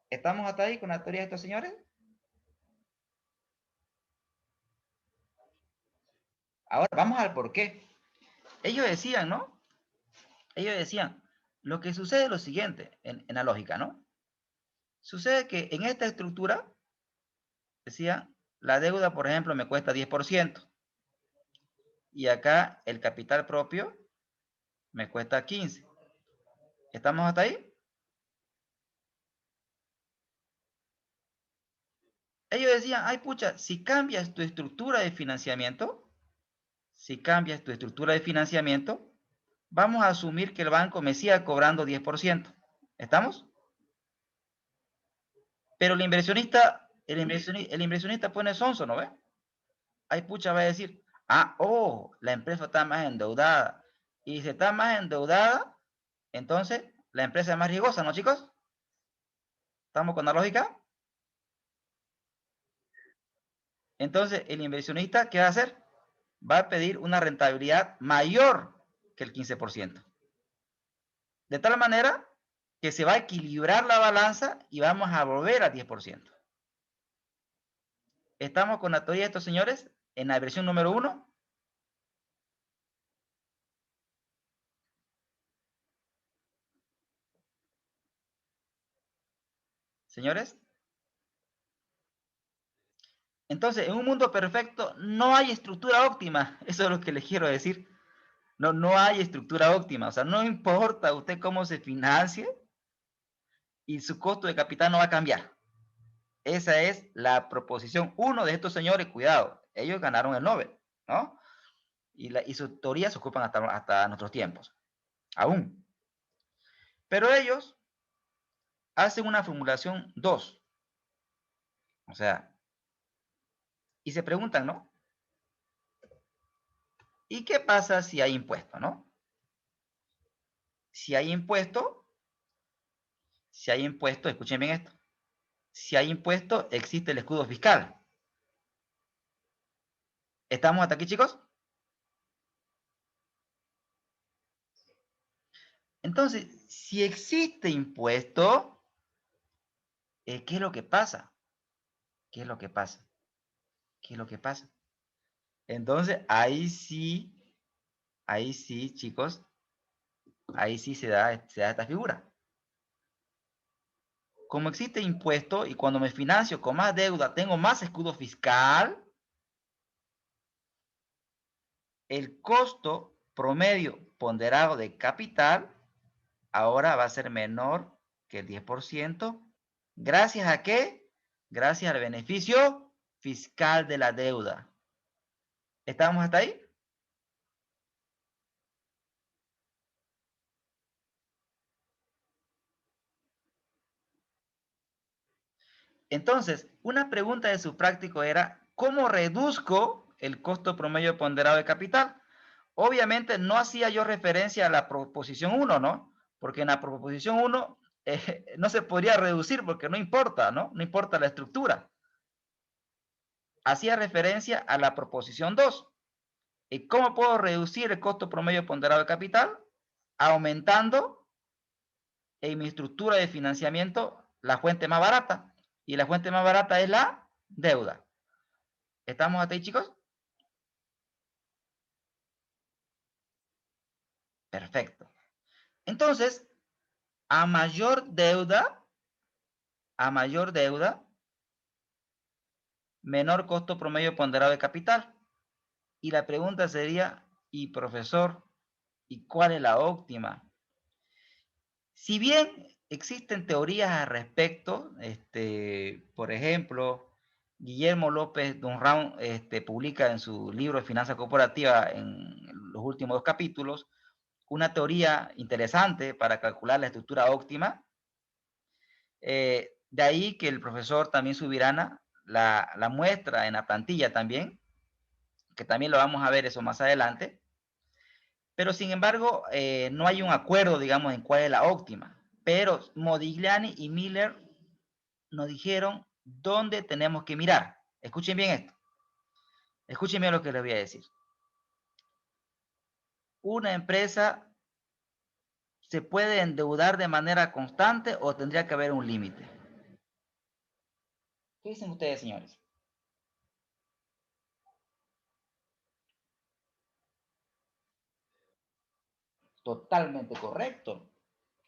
¿Estamos hasta ahí con la teoría de estos señores? Ahora vamos al por qué. Ellos decían, ¿no? Ellos decían, lo que sucede es lo siguiente, en la lógica, ¿no? Sucede que en esta estructura, decía, la deuda, por ejemplo, me cuesta 10%. Y acá el capital propio me cuesta 15. ¿Estamos hasta ahí? Ellos decían, ay pucha, si cambias tu estructura de financiamiento, vamos a asumir que el banco me siga cobrando 10%. ¿Estamos? Pero el inversionista pone sonso, ¿no ve? Ay pucha, va a decir, la empresa está más endeudada. Y si está más endeudada, entonces la empresa es más riesgosa, ¿no, chicos? ¿Estamos con la lógica? Entonces, el inversionista, ¿qué va a hacer? Va a pedir una rentabilidad mayor que el 15%. De tal manera que se va a equilibrar la balanza y vamos a volver al 10%. ¿Estamos con la teoría de estos señores en la versión número 1? Señores. Entonces, en un mundo perfecto no hay estructura óptima. Eso es lo que les quiero decir. No, no hay estructura óptima. O sea, no importa usted cómo se financie y su costo de capital no va a cambiar. Esa es la proposición 1 de estos señores. Cuidado, ellos ganaron el Nobel, ¿no? Y sus teorías se ocupan hasta nuestros tiempos. Aún. Pero ellos hacen una formulación 2. O sea, y se preguntan, ¿no? ¿Y qué pasa si hay impuesto, no? Si hay impuesto, escuchen bien esto. Si hay impuesto, existe el escudo fiscal. ¿Estamos hasta aquí, chicos? Entonces, si existe impuesto, ¿qué es lo que pasa? ¿Qué es lo que pasa? ¿Qué es lo que pasa? Entonces, ahí sí, chicos, ahí sí se da esta figura. Como existe impuesto y cuando me financio con más deuda tengo más escudo fiscal, el costo promedio ponderado de capital ahora va a ser menor que el 10%. ¿Gracias a qué? Gracias al beneficio fiscal de la deuda. ¿Estamos hasta ahí? Entonces, una pregunta de su práctico era, ¿cómo reduzco el costo promedio ponderado de capital? Obviamente no hacía yo referencia a la proposición 1, ¿no? Porque en la proposición 1 no se podría reducir porque no importa, ¿no? No importa la estructura. Hacía referencia a la proposición 2. ¿Y cómo puedo reducir el costo promedio ponderado de capital? Aumentando en mi estructura de financiamiento la fuente más barata. Y la fuente más barata es la deuda. ¿Estamos hasta ahí, chicos? Perfecto. Entonces, a mayor deuda, menor costo promedio ponderado de capital. Y la pregunta sería, y profesor, ¿y cuál es la óptima? Si bien existen teorías al respecto, por ejemplo, Guillermo López Dunraun publica en su libro de Finanzas Corporativa en los últimos 2 capítulos una teoría interesante para calcular la estructura óptima. De ahí que el profesor también Subirana la muestra en la plantilla también, que también lo vamos a ver eso más adelante. Pero sin embargo, no hay un acuerdo, digamos, en cuál es la óptima. Pero Modigliani y Miller nos dijeron dónde tenemos que mirar. Escuchen bien esto. Escuchen bien lo que les voy a decir. Una empresa se puede endeudar de manera constante o tendría que haber un límite. ¿Qué dicen ustedes, señores? Totalmente correcto.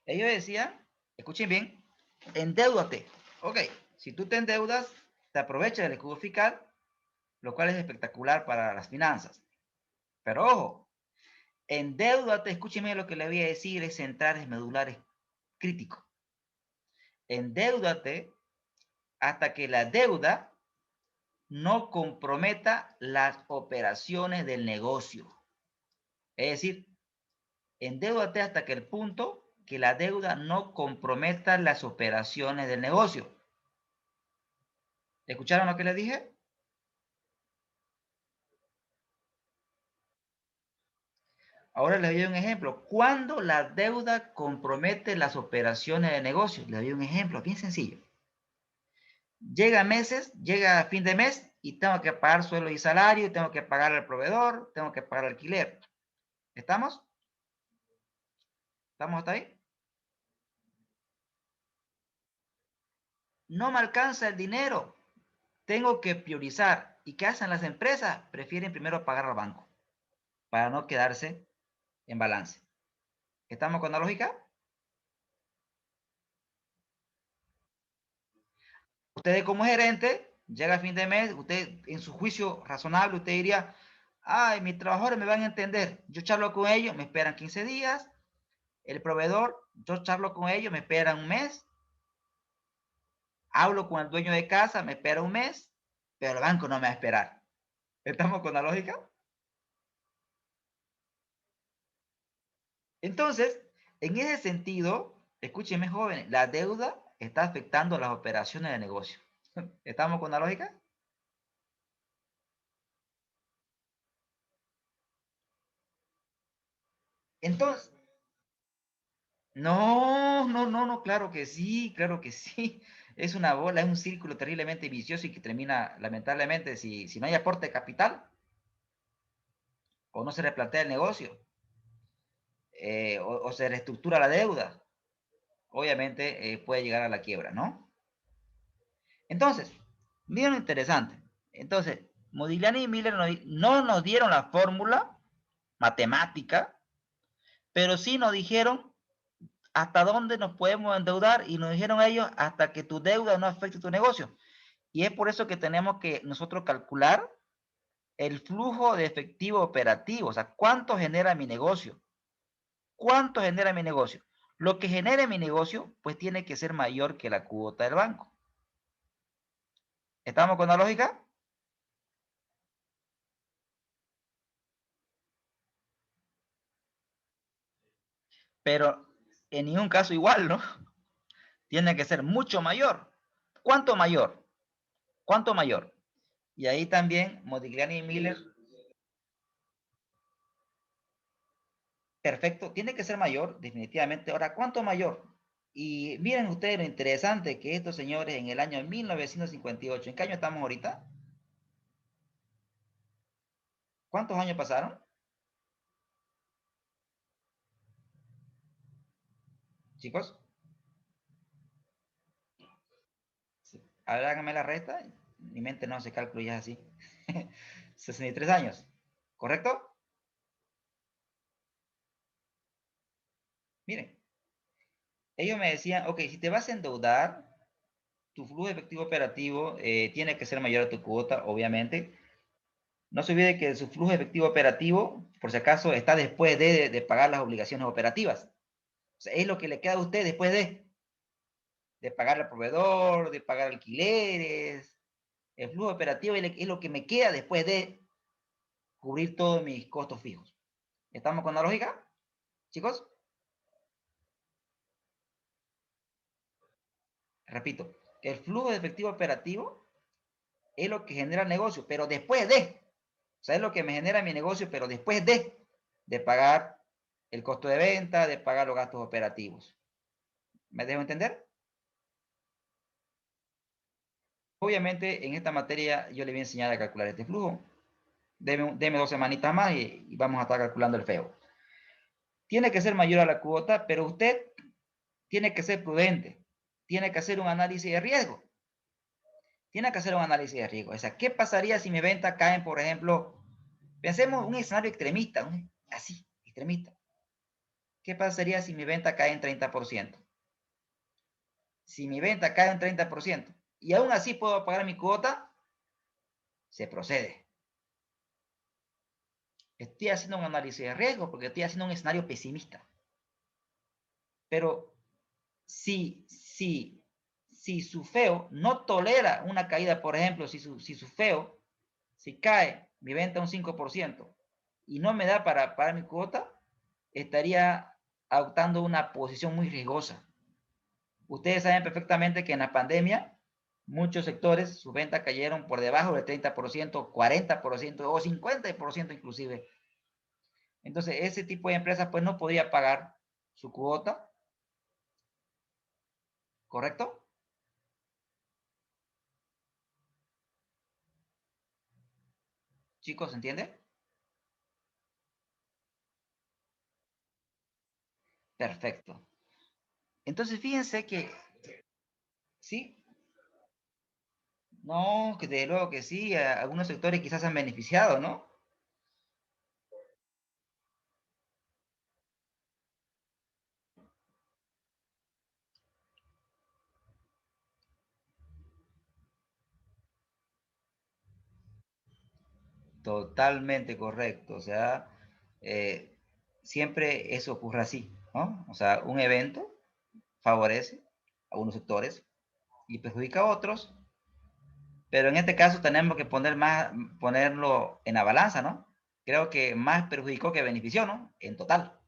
Ellos decían, escuchen bien, endeudate. Ok, si tú te endeudas, te aprovechas del escudo fiscal, lo cual es espectacular para las finanzas. Pero ojo, endeudate, escúcheme lo que le voy a decir, es centrales medulares críticos. Endeudate hasta que la deuda no comprometa las operaciones del negocio. Es decir, endeudate hasta que el punto que la deuda no comprometa las operaciones del negocio. ¿Escucharon lo que les dije? Ahora les doy un ejemplo. ¿Cuándo la deuda compromete las operaciones de negocio? Les doy un ejemplo bien sencillo. Llega fin de mes y tengo que pagar sueldo y salario, tengo que pagar al proveedor, tengo que pagar alquiler. ¿Estamos? ¿Estamos hasta ahí? No me alcanza el dinero. Tengo que priorizar. ¿Y qué hacen las empresas? Prefieren primero pagar al banco para no quedarse en balance. ¿Estamos con la lógica? Usted como gerente, llega a fin de mes, usted en su juicio razonable, usted diría, ay, mis trabajadores me van a entender. Yo charlo con ellos, me esperan 15 días. El proveedor, yo charlo con ellos, me esperan un mes. Hablo con el dueño de casa, me espera un mes, pero el banco no me va a esperar. ¿Estamos con la lógica? Entonces, en ese sentido, escúcheme jóvenes, la deuda está afectando las operaciones de negocio. ¿Estamos con la lógica? Entonces, no, no, no, no, claro que sí, claro que sí. Es una bola, es un círculo terriblemente vicioso y que termina, lamentablemente, si no hay aporte de capital o no se replantea el negocio o se reestructura la deuda, obviamente puede llegar a la quiebra, ¿no? Entonces, miren lo interesante. Entonces, Modigliani y Miller no nos dieron la fórmula matemática, pero sí nos dijeron hasta dónde nos podemos endeudar y nos dijeron ellos hasta que tu deuda no afecte tu negocio. Y es por eso que tenemos que nosotros calcular el flujo de efectivo operativo, o sea, cuánto genera mi negocio. ¿Cuánto genera mi negocio? Lo que genere mi negocio, pues tiene que ser mayor que la cuota del banco. ¿Estamos con la lógica? Pero en ningún caso igual, ¿no? Tiene que ser mucho mayor. ¿Cuánto mayor? ¿Cuánto mayor? Y ahí también Modigliani y Miller, perfecto, tiene que ser mayor, definitivamente. Ahora, ¿cuánto mayor? Y miren ustedes lo interesante que estos señores en el año 1958, ¿en qué año estamos ahorita? ¿Cuántos años pasaron, chicos? Sí. Háganme la resta, mi mente no hace cálculo ya así. 63 años, ¿correcto? Miren, ellos me decían, ok, si te vas a endeudar, tu flujo de efectivo operativo tiene que ser mayor a tu cuota, obviamente. No se olvide que su flujo de efectivo operativo, por si acaso, está después de pagar las obligaciones operativas. O sea, es lo que le queda a usted después de pagar al proveedor, de pagar alquileres. El flujo operativo es lo que me queda después de cubrir todos mis costos fijos. ¿Estamos con la lógica, chicos? Repito, el flujo de efectivo operativo es lo que genera el negocio, pero después de, o sea, es lo que me genera mi negocio, pero después de pagar el costo de venta, de pagar los gastos operativos. ¿Me dejo entender? Obviamente, en esta materia yo le voy a enseñar a calcular este flujo. Deme 2 semanitas más y vamos a estar calculando el feo. Tiene que ser mayor a la cuota, pero usted tiene que ser prudente. Tiene que hacer un análisis de riesgo. Tiene que hacer un análisis de riesgo. O sea, ¿qué pasaría si mis ventas caen, por ejemplo, pensemos un escenario extremista, así, extremista. ¿Qué pasaría si mi venta cae en 30%? Si mi venta cae en 30% y aún así puedo pagar mi cuota, se procede. Estoy haciendo un análisis de riesgo porque estoy haciendo un escenario pesimista. Pero si su feo no tolera una caída, por ejemplo, si su feo, si cae mi venta un 5% y no me da para pagar mi cuota, estaría adoptando una posición muy riesgosa. Ustedes saben perfectamente que en la pandemia muchos sectores, sus ventas cayeron por debajo del 30%, 40% o 50% inclusive. Entonces, ese tipo de empresas pues no podría pagar su cuota, ¿correcto? Chicos, ¿entiende? Perfecto. Entonces, fíjense que, sí, no, que de luego que sí, algunos sectores quizás han beneficiado, ¿no? Totalmente correcto. O sea, eh, siempre eso ocurre así, ¿no? O sea, un evento favorece a unos sectores y perjudica a otros, pero en este caso tenemos que ponerlo en la balanza, ¿no? Creo que más perjudicó que benefició, ¿no? En total,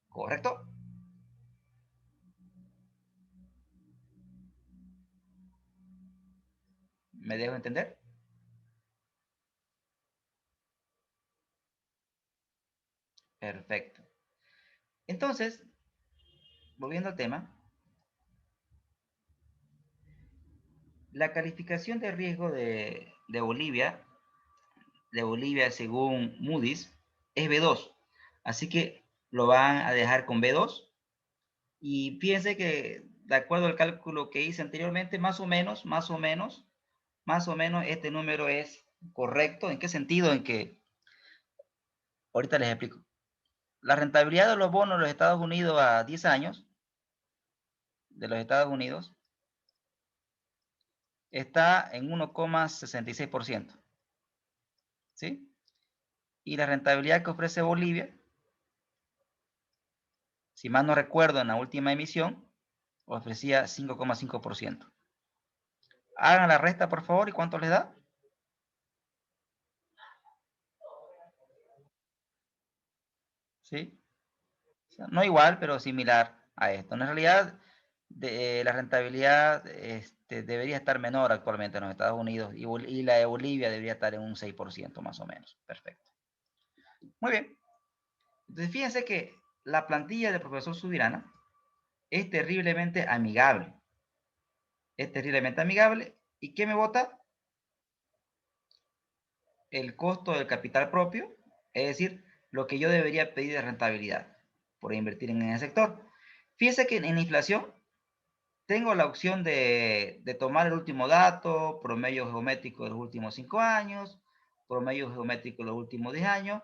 ¿correcto? ¿Me dejo entender? Perfecto. Entonces, volviendo al tema, la calificación de riesgo de Bolivia según Moody's es B2. Así que lo van a dejar con B2. Y piense que, de acuerdo al cálculo que hice anteriormente, más o menos este número es correcto. ¿En qué sentido? En que, ahorita les explico. La rentabilidad de los bonos de los Estados Unidos a 10 años, de los Estados Unidos, está en 1,66%. ¿Sí? Y la rentabilidad que ofrece Bolivia, si mal no recuerdo, en la última emisión, ofrecía 5,5%. Hagan la resta, por favor, ¿y cuánto les da? ¿Sí? O sea, no igual, pero similar a esto. En realidad, la rentabilidad debería estar menor actualmente en los Estados Unidos y la de Bolivia debería estar en un 6% más o menos. Perfecto. Muy bien. Entonces, fíjense que la plantilla del profesor Subirana es terriblemente amigable. Es terriblemente amigable. ¿Y qué me vota? El costo del capital propio, es decir, lo que yo debería pedir de rentabilidad por invertir en el sector. Fíjense que en inflación tengo la opción de tomar el último dato, promedio geométrico de los últimos 5 años, promedio geométrico de los últimos 10 años.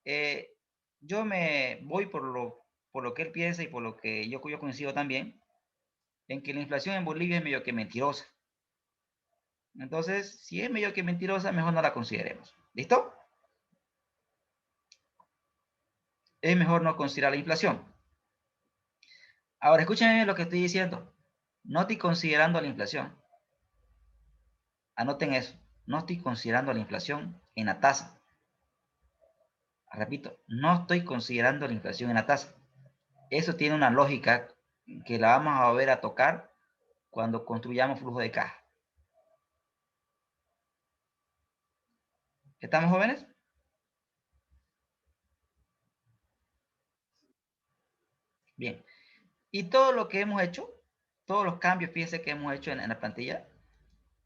Eh, yo me voy por lo que él piensa y por lo que yo coincido también, en que la inflación en Bolivia es medio que mentirosa. Entonces, si es medio que mentirosa, mejor no la consideremos. ¿Listo? Es mejor no considerar la inflación. Ahora, escúchenme bien lo que estoy diciendo. No estoy considerando la inflación. Anoten eso. No estoy considerando la inflación en la tasa. Repito, no estoy considerando la inflación en la tasa. Eso tiene una lógica que la vamos a volver a tocar cuando construyamos flujo de caja. ¿Estamos jóvenes? Bien. Y todo lo que hemos hecho, todos los cambios, fíjense que hemos hecho en la plantilla,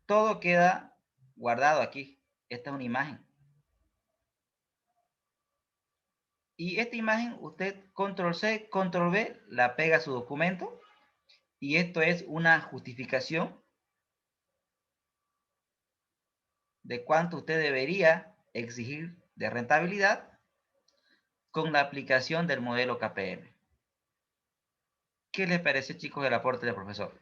todo queda guardado aquí. Esta es una imagen. Y esta imagen, usted control C, control V, la pega a su documento. Y esto es una justificación de cuánto usted debería exigir de rentabilidad con la aplicación del modelo KPM. ¿Qué les parece, chicos, el aporte del profesor?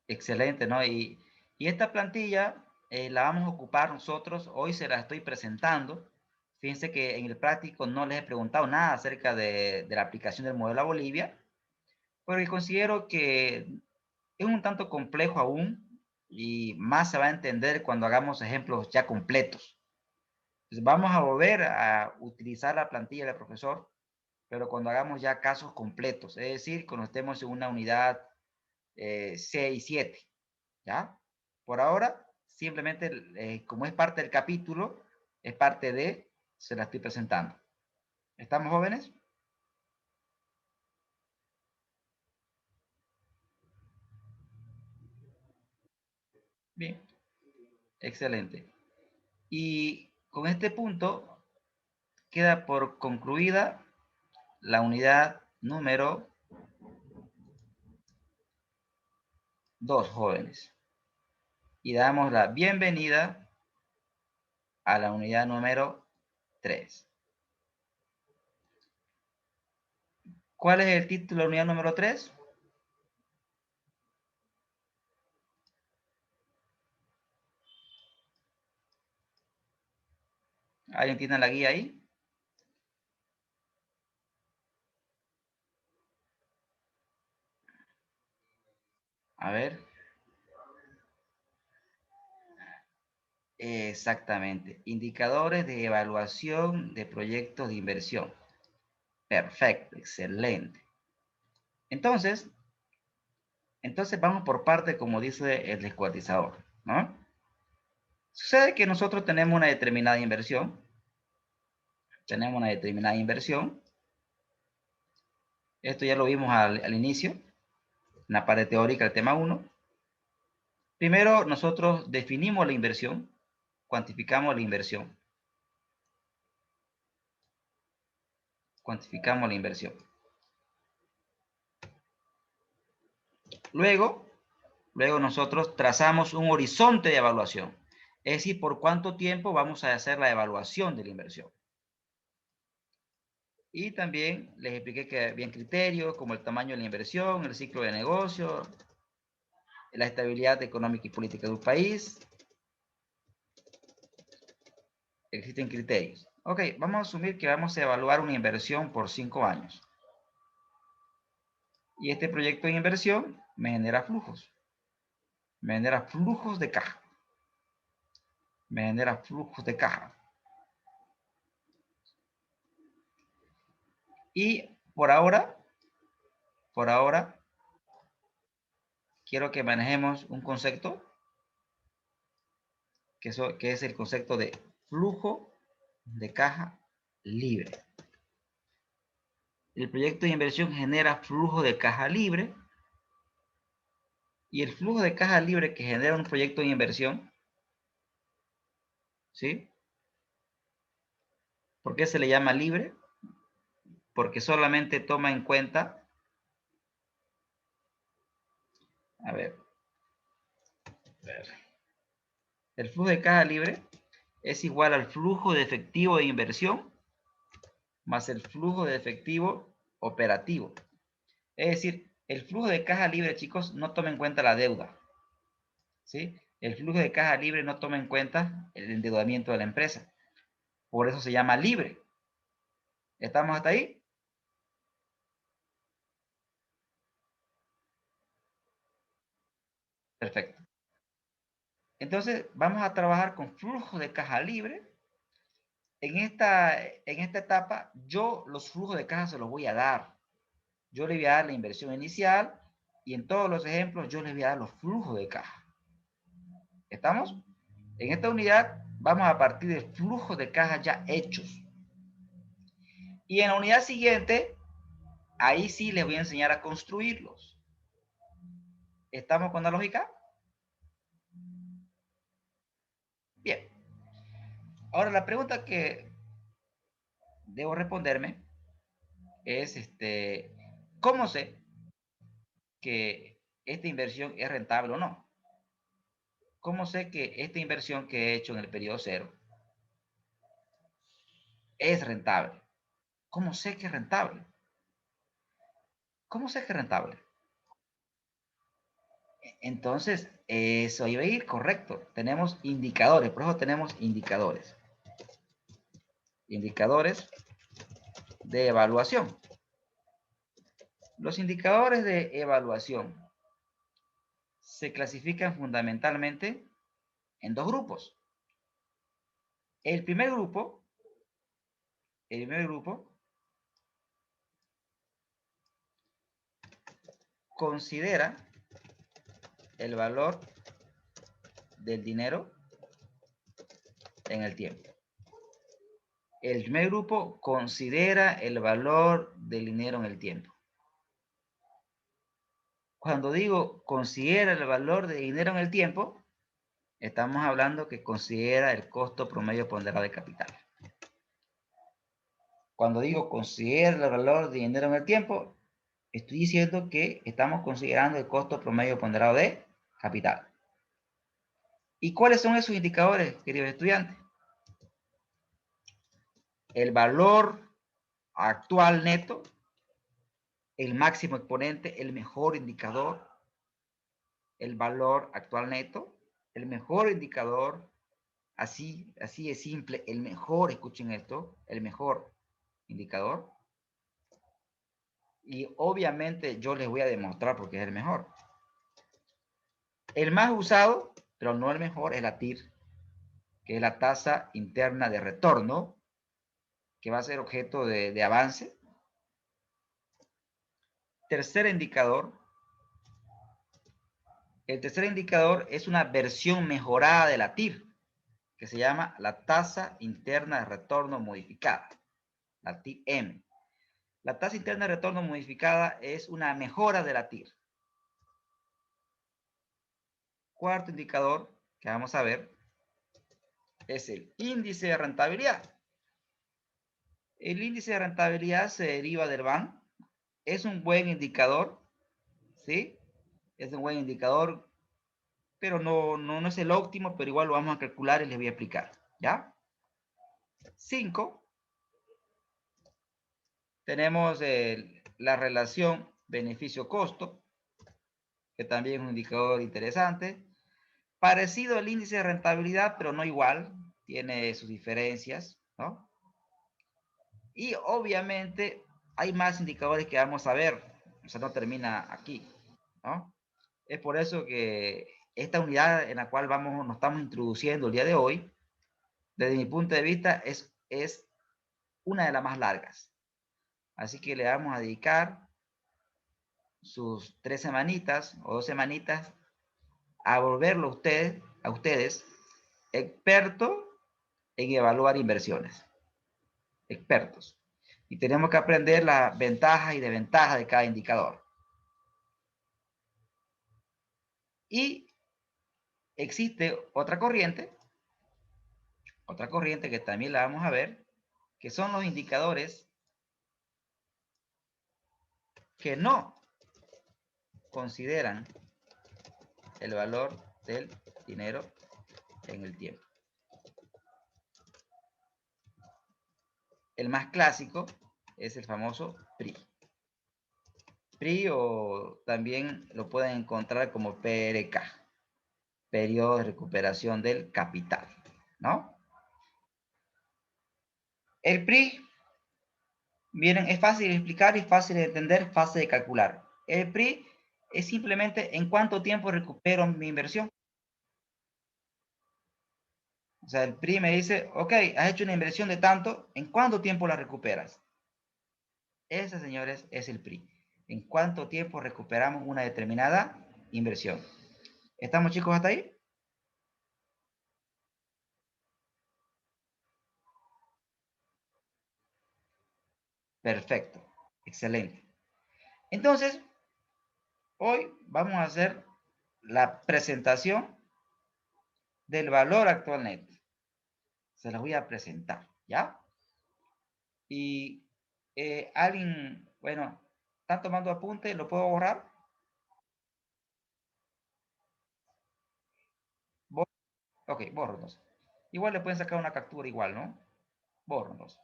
Excelente, ¿no? Y esta plantilla la vamos a ocupar nosotros. Hoy se la estoy presentando. Fíjense que en el práctico no les he preguntado nada acerca de la aplicación del modelo a Bolivia, pero considero que es un tanto complejo aún y más se va a entender cuando hagamos ejemplos ya completos. Entonces vamos a volver a utilizar la plantilla del profesor, pero cuando hagamos ya casos completos, es decir, cuando estemos en una unidad 6 y 7, ¿ya? Por ahora, simplemente, como es parte del capítulo, es parte de, se la estoy presentando. ¿Estamos jóvenes? Bien, excelente. Y con este punto queda por concluida la unidad número 2, jóvenes. Y damos la bienvenida a la unidad número 3. ¿Cuál es el título de la unidad número 3? ¿Alguien tiene la guía ahí? A ver. Exactamente. Indicadores de evaluación de proyectos de inversión. Perfecto, excelente. Entonces, vamos por parte, como dice el descuartizador, ¿no? Sucede que nosotros tenemos una determinada inversión. Tenemos una determinada inversión. Esto ya lo vimos al inicio, en la parte teórica del tema 1. Primero, nosotros definimos la inversión, cuantificamos la inversión. Cuantificamos la inversión. Luego nosotros trazamos un horizonte de evaluación. Es decir, por cuánto tiempo vamos a hacer la evaluación de la inversión. Y también les expliqué que había criterios como el tamaño de la inversión, el ciclo de negocio, la estabilidad económica y política de un país. Existen criterios. Ok, vamos a asumir que vamos a evaluar una inversión por 5 años. Y este proyecto de inversión me genera flujos. Me genera flujos de caja. Me genera flujos de caja. Y por ahora, quiero que manejemos un concepto que es el concepto de flujo de caja libre. El proyecto de inversión genera flujo de caja libre y el flujo de caja libre que genera un proyecto de inversión, ¿sí? ¿Por qué se le llama libre? Porque solamente toma en cuenta, a ver, el flujo de caja libre es igual al flujo de efectivo de inversión más el flujo de efectivo operativo. Es decir, el flujo de caja libre, chicos, no toma en cuenta la deuda, ¿sí? El flujo de caja libre no toma en cuenta el endeudamiento de la empresa. Por eso se llama libre. ¿Estamos hasta ahí? Perfecto. Entonces, vamos a trabajar con flujo de caja libre. En esta etapa, yo los flujos de caja se los voy a dar. Yo le voy a dar la inversión inicial, Y en todos los ejemplos yo les voy a dar los flujos de caja. ¿Estamos? En esta unidad vamos a partir de flujos de caja ya hechos. Y en la unidad siguiente, ahí sí les voy a enseñar a construirlos. ¿Estamos con la lógica? Bien. Ahora la pregunta que debo responderme es, ¿cómo sé que esta inversión es rentable o no? ¿Cómo sé que esta inversión que he hecho en el periodo cero es rentable? ¿Cómo sé que es rentable? ¿Cómo sé que es rentable? Entonces, eso iba a ir correcto. Tenemos indicadores, por eso tenemos indicadores. Indicadores de evaluación. Los indicadores de evaluación se clasifican fundamentalmente en dos grupos. El primer grupo considera el valor del dinero en el tiempo. El primer grupo considera el valor del dinero en el tiempo. Cuando digo considera el valor del dinero en el tiempo, estamos hablando que considera el costo promedio ponderado de capital. Cuando digo considera el valor de dinero en el tiempo, estoy diciendo que estamos considerando el costo promedio ponderado de capital. ¿Y cuáles son esos indicadores, queridos estudiantes? El valor actual neto, el máximo exponente, el mejor indicador, el valor actual neto, el mejor indicador, así es simple, el mejor, escuchen esto, el mejor indicador. Y obviamente yo les voy a demostrar porque es el mejor. El más usado, pero no el mejor, es la TIR, que es la tasa interna de retorno, que va a ser objeto de avance. Tercer indicador. El tercer indicador es una versión mejorada de la TIR, que se llama la tasa interna de retorno modificada, la TIR-M. La tasa interna de retorno modificada es una mejora de la TIR. Cuarto indicador que vamos a ver es el índice de rentabilidad. El índice de rentabilidad se deriva del BAN. Es un buen indicador, ¿sí? Es un buen indicador, pero no es el óptimo, pero igual lo vamos a calcular y les voy a explicar, ¿ya? 5. Tenemos la relación beneficio-costo, que también es un indicador interesante. Parecido al índice de rentabilidad, pero no igual, tiene sus diferencias, ¿no? Y obviamente hay más indicadores que vamos a ver, o sea, no termina aquí, ¿no? Es por eso que esta unidad en la cual nos estamos introduciendo el día de hoy, desde mi punto de vista, es una de las más largas. Así que le vamos a dedicar sus 3 semanitas o 2 semanitas a volverlo a ustedes expertos en evaluar inversiones. Expertos. Y tenemos que aprender las ventajas y desventajas de cada indicador. Y existe otra corriente que también la vamos a ver, que son los indicadores que no consideran el valor del dinero en el tiempo. El más clásico es el famoso PRI. PRI o también lo pueden encontrar como PRK, periodo de recuperación del capital, ¿no? El PRI, miren, es fácil de explicar, es fácil de entender, fácil de calcular. El PRI es simplemente en cuánto tiempo recupero mi inversión. O sea, el PRI me dice, ok, has hecho una inversión de tanto, ¿en cuánto tiempo la recuperas? Ese, señores, es el PRI. en cuánto tiempo recuperamos una determinada inversión. ¿Estamos, chicos, hasta ahí? Perfecto, excelente. Entonces, hoy vamos a hacer la presentación del valor actual neto. Se las voy a presentar, ¿ya? Y alguien, bueno, ¿están tomando apunte? ¿Lo puedo borrar? Ok, borro entonces. Igual le pueden sacar una captura igual, ¿no? Borro entonces.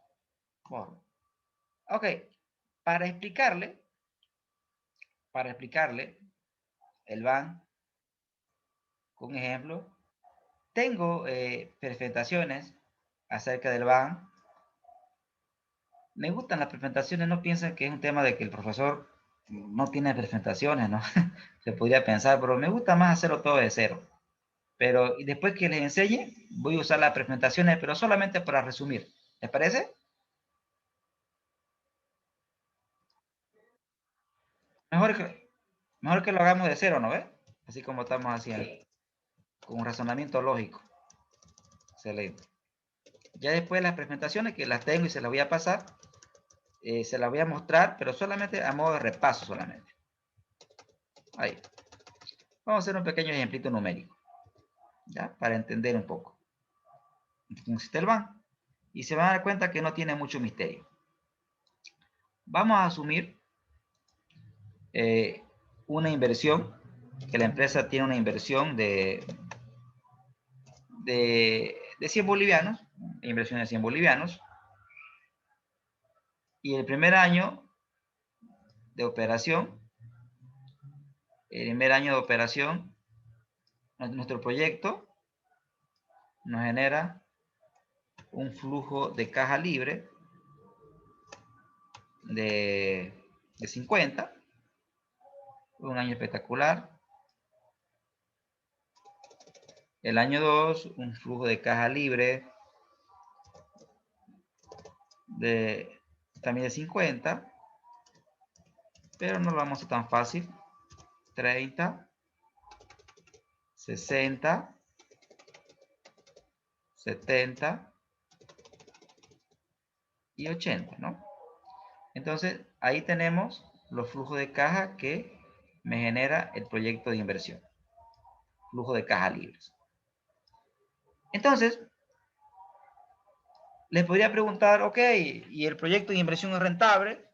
Borro. Ok, para explicarle el BAN con un ejemplo, tengo presentaciones acerca del BAN. Me gustan las presentaciones, no piensen que es un tema de que el profesor no tiene presentaciones, ¿no? Se podría pensar, pero me gusta más hacerlo todo de cero. Pero después que les enseñe, voy a usar las presentaciones, pero solamente para resumir. ¿Les parece? Mejor que, mejor que lo hagamos de cero, ¿no ve? Así como estamos haciendo, con un razonamiento lógico. Excelente. Ya después las presentaciones, que las tengo y se las voy a pasar, se las voy a mostrar, pero solamente a modo de repaso solamente. Ahí. Vamos a hacer un pequeño ejemplito numérico, ¿ya? Para entender un poco. Consiste el BAN. Y se van a dar cuenta que no tiene mucho misterio. Vamos a asumir una inversión, que la empresa tiene una inversión de 100 bolivianos, inversión de 100 bolivianos, y el primer año de operación, nuestro proyecto nos genera un flujo de caja libre de 50, un año espectacular. El año 2, un flujo de caja libre también de 50, pero no lo vamos a hacer tan fácil. 30, 60, 70 y 80, ¿no? Entonces, ahí tenemos los flujos de caja que me genera el proyecto de inversión. Flujo de caja libres. Entonces, les podría preguntar, ok, ¿y el proyecto de inversión es rentable?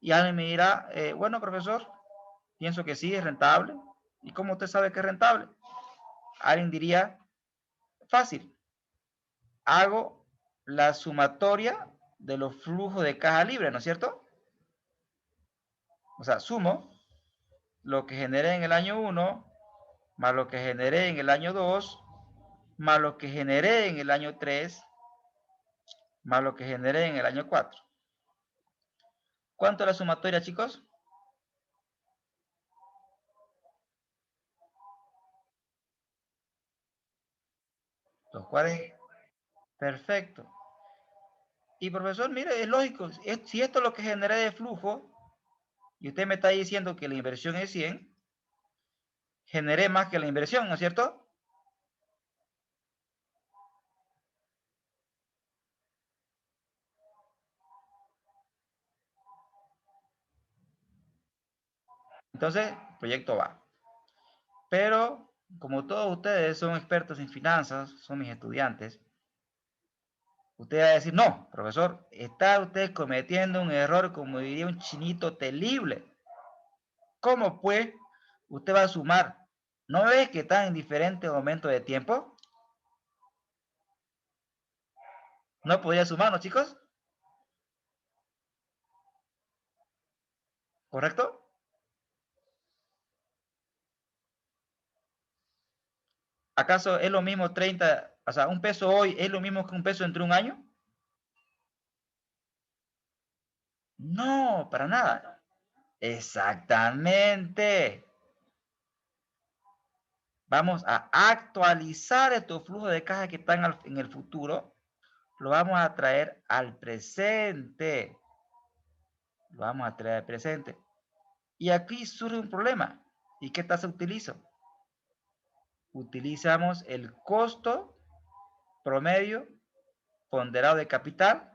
Y alguien me dirá, bueno, profesor, pienso que sí, es rentable. ¿Y cómo usted sabe que es rentable? Alguien diría, fácil, hago la sumatoria de los flujos de caja libre, ¿no es cierto? O sea, sumo lo que generé en el año 1, más lo que generé en el año 2, más lo que generé en el año 3, más lo que generé en el año 4. ¿Cuánto es la sumatoria, chicos? Los 40. Perfecto. Y profesor, mire, es lógico, si esto es lo que generé de flujo, y usted me está diciendo que la inversión es 100, generé más que la inversión, ¿no es cierto? Entonces, el proyecto va. Pero, como todos ustedes son expertos en finanzas, son mis estudiantes, usted va a decir, no, profesor, está usted cometiendo un error, como diría un chinito, terrible. ¿Cómo pues usted va a sumar? ¿No ves que están en diferentes momentos de tiempo? ¿No podría sumarnos, chicos? ¿Correcto? ¿Acaso es lo mismo 30, o sea, un peso hoy es lo mismo que un peso entre un año? No, para nada. Exactamente. Vamos a actualizar estos flujos de caja que están en el futuro. Lo vamos a traer al presente. Lo vamos a traer al presente. Y aquí surge un problema. ¿Y qué tasa utilizo? Utilizamos el costo promedio ponderado de capital.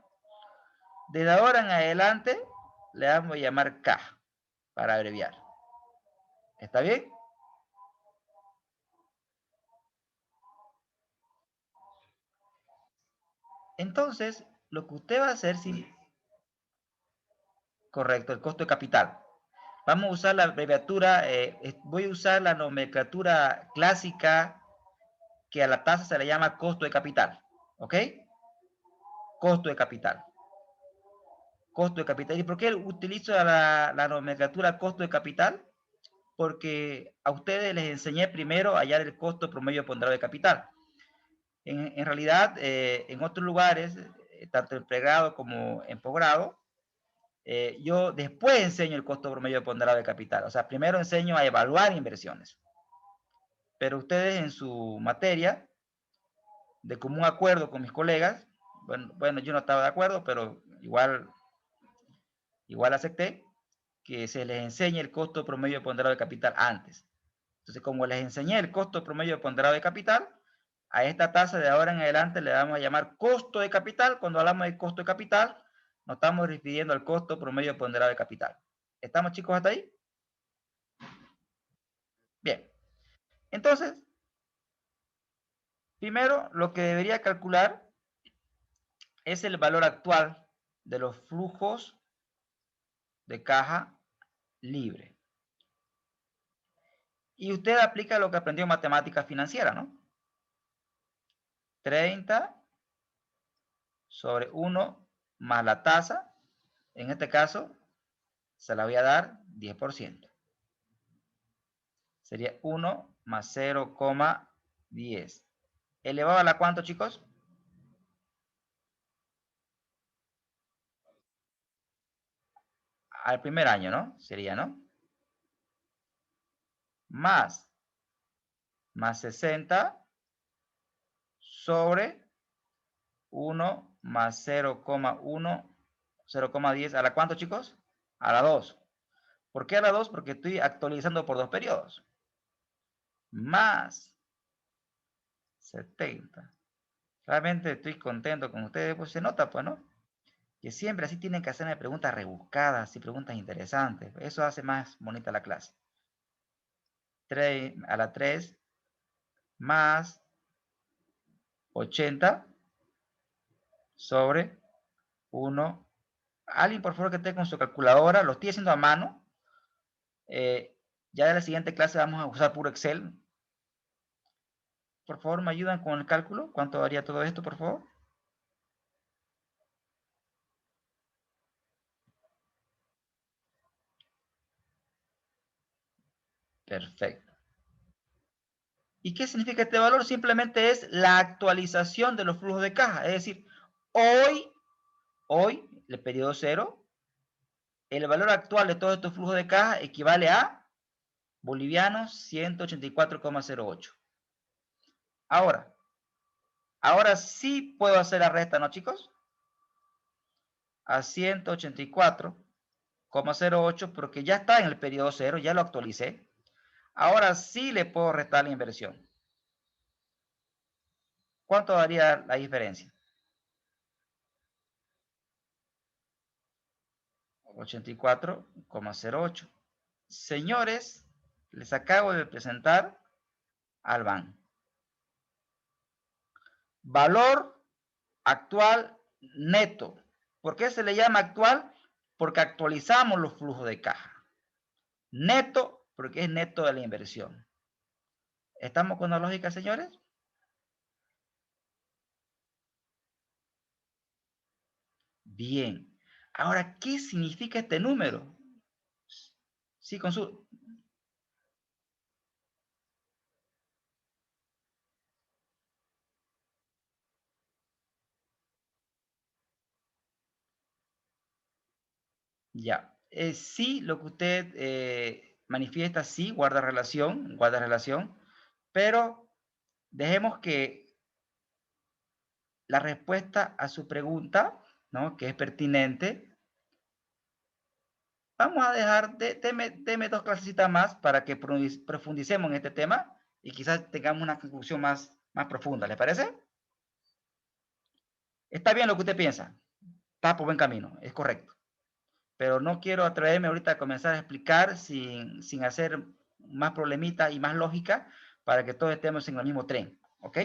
Desde ahora en adelante le vamos a llamar K para abreviar. ¿Está bien? Entonces, lo que usted va a hacer, si correcto, el costo de capital. Vamos a usar la abreviatura, voy a usar la nomenclatura clásica que a la tasa se le llama costo de capital. ¿Ok? Costo de capital. Costo de capital. ¿Y por qué utilizo la nomenclatura costo de capital? Porque a ustedes les enseñé primero a hallar el costo promedio ponderado de capital. En realidad, en otros lugares, tanto en pregrado como en posgrado, yo después enseño el costo promedio ponderado de capital. O sea, primero enseño a evaluar inversiones. Pero ustedes en su materia, de común acuerdo con mis colegas, bueno, yo no estaba de acuerdo, pero igual acepté que se les enseñe el costo promedio ponderado de capital antes. Entonces, como les enseñé el costo promedio ponderado de capital, a esta tasa de ahora en adelante le vamos a llamar costo de capital. Cuando hablamos de costo de capital, nos estamos refiriendo al costo promedio ponderado de capital. ¿Estamos, chicos, hasta ahí? Bien. Entonces, primero lo que debería calcular es el valor actual de los flujos de caja libre. Y usted aplica lo que aprendió en matemática financiera, ¿no? 30 sobre 1 más la tasa. En este caso, se la voy a dar 10%. Sería 1 más 0,10. ¿Elevado a la cuánto, chicos? Al primer año, ¿no? Sería, ¿no? Más 60 sobre 1 más 0,1, 0,10. ¿A la cuánto, chicos? A la 2. ¿Por qué a la 2? Porque estoy actualizando por 2 periodos. Más 70. Realmente estoy contento con ustedes, pues se nota, pues, ¿no? Que siempre así tienen que hacerme preguntas rebuscadas y preguntas interesantes. Eso hace más bonita la clase. 3 a la 3 más 80 sobre 1. Alguien, por favor, que esté con su calculadora. Lo estoy haciendo a mano. Ya en la siguiente clase vamos a usar puro Excel. Por favor, ¿me ayudan con el cálculo? ¿Cuánto daría todo esto, por favor? Perfecto. ¿Y qué significa este valor? Simplemente es la actualización de los flujos de caja. Es decir, hoy, el periodo 0, el valor actual de todos estos flujos de caja equivale a bolivianos 184,08. Ahora sí puedo hacer la resta, ¿no, chicos? A 184,08 porque ya está en el periodo 0, ya lo actualicé. Ahora sí le puedo restar la inversión. ¿Cuánto daría la diferencia? 84,08. Señores, les acabo de presentar al BAN. Valor actual neto. ¿Por qué se le llama actual? Porque actualizamos los flujos de caja. Neto, porque es neto de la inversión. ¿Estamos con la lógica, señores? Bien. Ahora, ¿qué significa este número? Sí, con su... Ya. Sí, lo que usted manifiesta, sí, guarda relación, pero dejemos que la respuesta a su pregunta, ¿no? Que es pertinente, vamos a dejar, deme dos clasecitas más para que profundicemos en este tema y quizás tengamos una conclusión más profunda. ¿Le parece? Está bien lo que usted piensa. Está por buen camino, es correcto. Pero no quiero atreverme ahorita a comenzar a explicar sin hacer más problemita y más lógica para que todos estemos en el mismo tren. ¿Ok?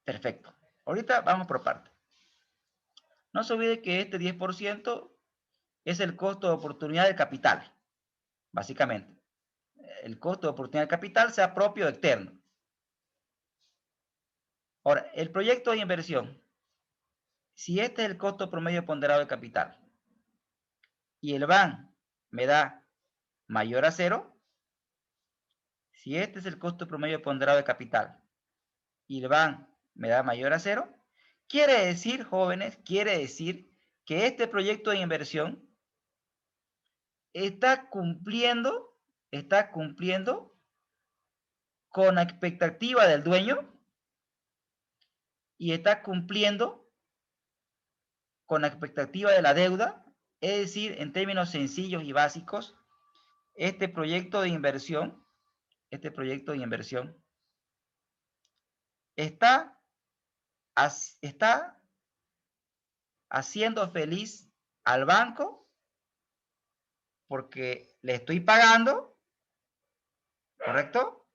Perfecto. Ahorita vamos por parte. No se olvide que este 10% es el costo de oportunidad del capital, básicamente. El costo de oportunidad del capital sea propio o externo. Ahora, el proyecto de inversión, si este es el costo promedio ponderado de capital y el BAN me da mayor a cero, si este es el costo promedio ponderado de capital y el BAN me da mayor a cero, quiere decir, jóvenes, quiere decir que este proyecto de inversión está cumpliendo con la expectativa del dueño y está cumpliendo con la expectativa de la deuda, es decir, en términos sencillos y básicos, este proyecto de inversión está, está haciendo feliz al banco porque le estoy pagando, ¿correcto?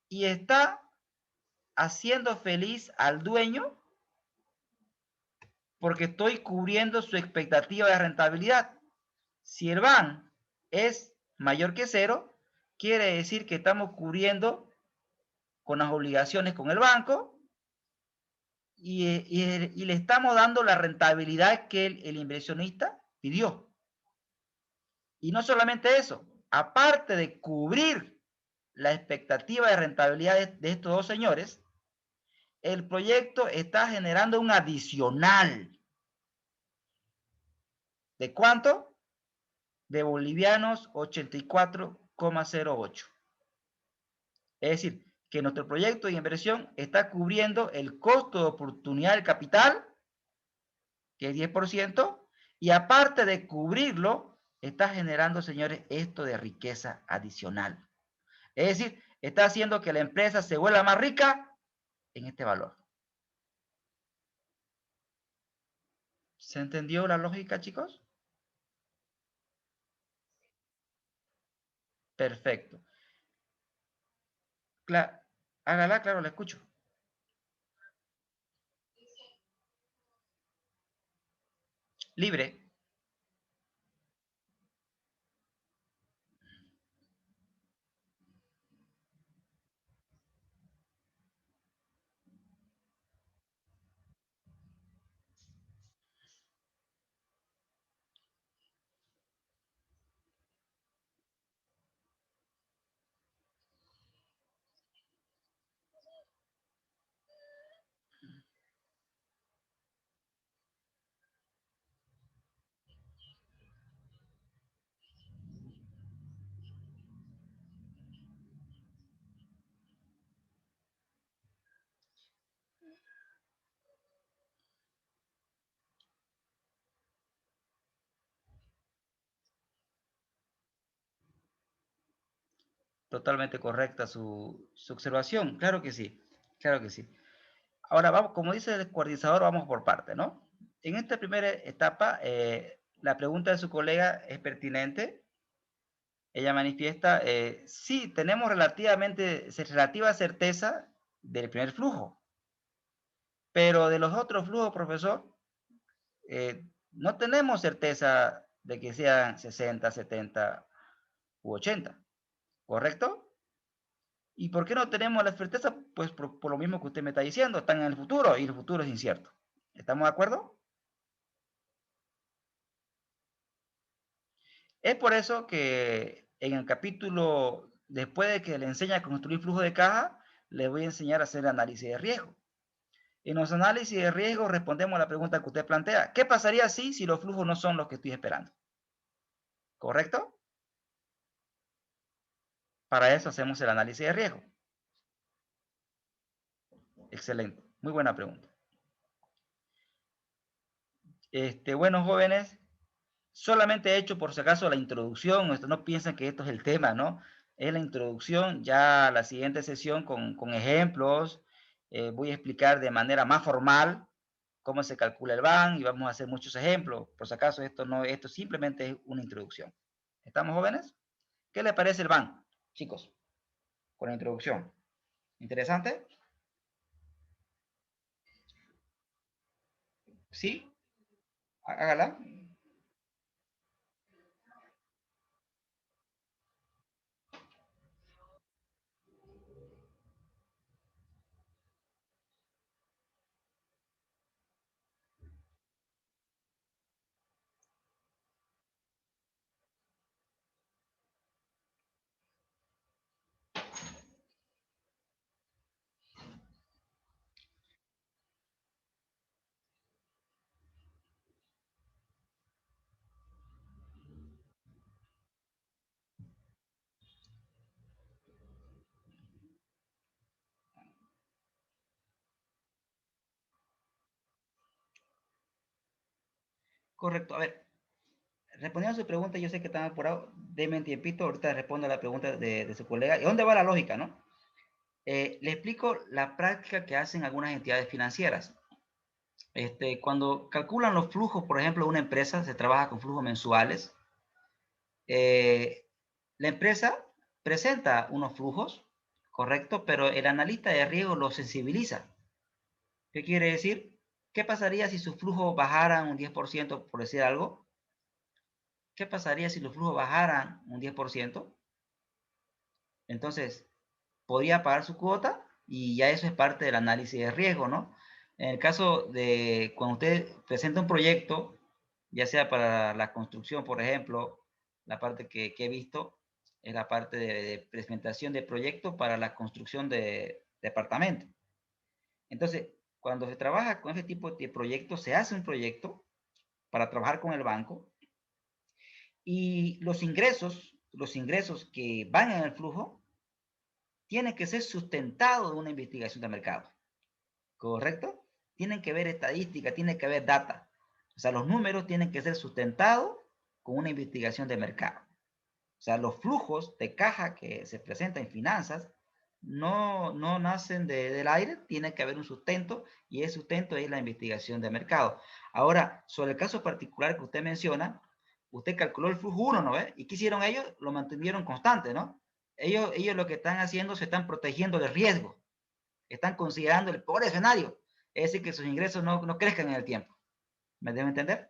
Y está haciendo feliz al dueño porque estoy cubriendo su expectativa de rentabilidad. Si el BAN es mayor que cero, quiere decir que estamos cubriendo con las obligaciones con el banco y le estamos dando la rentabilidad que el inversionista pidió. Y no solamente eso, aparte de cubrir la expectativa de rentabilidad de estos dos señores, el proyecto está generando un adicional. ¿De cuánto? De bolivianos 84,08. Es decir, que nuestro proyecto de inversión está cubriendo el costo de oportunidad del capital, que es 10%, y aparte de cubrirlo, está generando, señores, esto de riqueza adicional. Es decir, está haciendo que la empresa se vuelva más rica en este valor. ¿Se entendió la lógica, chicos? Perfecto. Hágala, claro, la escucho. Libre. Totalmente correcta su observación. Claro que sí. Claro que sí. Ahora vamos, como dice el coordinador, vamos por parte, ¿no? En esta primera etapa, la pregunta de su colega es pertinente. Ella manifiesta, sí, tenemos relativa certeza del primer flujo, pero de los otros flujos, profesor, no tenemos certeza de que sean 60, 70 u 80, ¿correcto? ¿Y por qué no tenemos la certeza? Pues por lo mismo que usted me está diciendo, están en el futuro y el futuro es incierto. ¿Estamos de acuerdo? Es por eso que en el capítulo, después de que le enseñe a construir flujo de caja, le voy a enseñar a hacer análisis de riesgo. En los análisis de riesgo respondemos a la pregunta que usted plantea. ¿Qué pasaría si los flujos no son los que estoy esperando? ¿Correcto? Para eso hacemos el análisis de riesgo. Excelente. Muy buena pregunta. Bueno, jóvenes, solamente he hecho por si acaso la introducción, no piensen que esto es el tema, ¿no? Es la introducción, ya la siguiente sesión con ejemplos, voy a explicar de manera más formal cómo se calcula el BAN y vamos a hacer muchos ejemplos. Por si acaso esto no, esto simplemente es una introducción. ¿Estamos jóvenes? ¿Qué les parece el BAN, chicos? Con la introducción. ¿Interesante? ¿Sí? Hágala. Correcto. A ver, respondiendo a su pregunta, yo sé que están apurados. Deme un tiempito, ahorita respondo a la pregunta de su colega. ¿Y dónde va la lógica, no? Le explico la práctica que hacen algunas entidades financieras. Cuando calculan los flujos, por ejemplo, de una empresa, se trabaja con flujos mensuales. La empresa presenta unos flujos, correcto, pero el analista de riesgo los sensibiliza. ¿Qué quiere decir? ¿Qué pasaría si sus flujos bajaran un 10%, por decir algo? ¿Qué pasaría si los flujos bajaran un 10%? Entonces, podría pagar su cuota y ya eso es parte del análisis de riesgo, ¿no? En el caso de cuando usted presenta un proyecto, ya sea para la construcción, por ejemplo, la parte que he visto es la parte de presentación de proyecto para la construcción de departamentos. Entonces, cuando se trabaja con ese tipo de proyectos, se hace un proyecto para trabajar con el banco y los ingresos que van en el flujo, tienen que ser sustentados de una investigación de mercado. ¿Correcto? Tienen que ver estadística, tiene que haber data. O sea, los números tienen que ser sustentados con una investigación de mercado. O sea, los flujos de caja que se presentan en finanzas no nacen del aire, tiene que haber un sustento y ese sustento es la investigación de mercado. Ahora, sobre el caso particular que usted menciona, usted calculó el flujo 1, ¿no ve? ¿Y qué hicieron ellos? Lo mantuvieron constante, ¿no? Ellos lo que están haciendo, se están protegiendo del riesgo, están considerando el peor escenario, es decir, que sus ingresos no crezcan en el tiempo. ¿Me deben entender?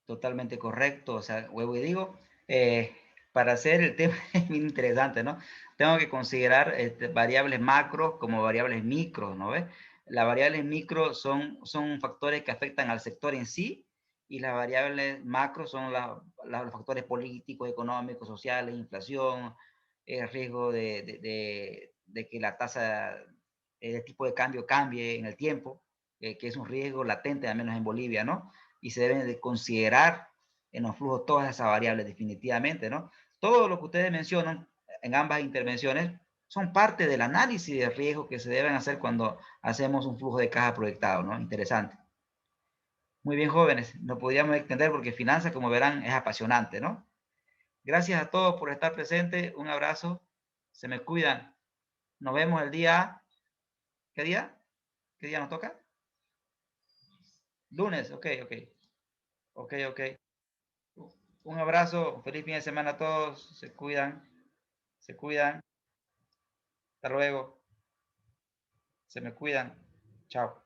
Totalmente correcto, o sea, huevo y digo, eh, para hacer el tema es muy interesante, ¿no? Tengo que considerar variables macro como variables micro, ¿no ves? Las variables micro son factores que afectan al sector en sí y las variables macro son los factores políticos, económicos, sociales, inflación, riesgo de que la tasa, el tipo de cambio cambie en el tiempo, que es un riesgo latente, al menos en Bolivia, ¿no? Y se deben de considerar en los flujos todas esas variables definitivamente, ¿no? Todo lo que ustedes mencionan en ambas intervenciones son parte del análisis de riesgo que se deben hacer cuando hacemos un flujo de caja proyectado, ¿no? Interesante. Muy bien, jóvenes, no podríamos extender porque finanzas, como verán, es apasionante, ¿no? Gracias a todos por estar presentes, un abrazo, se me cuidan. Nos vemos el día, ¿qué día? ¿Qué día nos toca? Lunes, ok, ok, ok, ok. Un abrazo, feliz fin de semana a todos, se cuidan, se cuidan. Hasta luego, se me cuidan. Chao.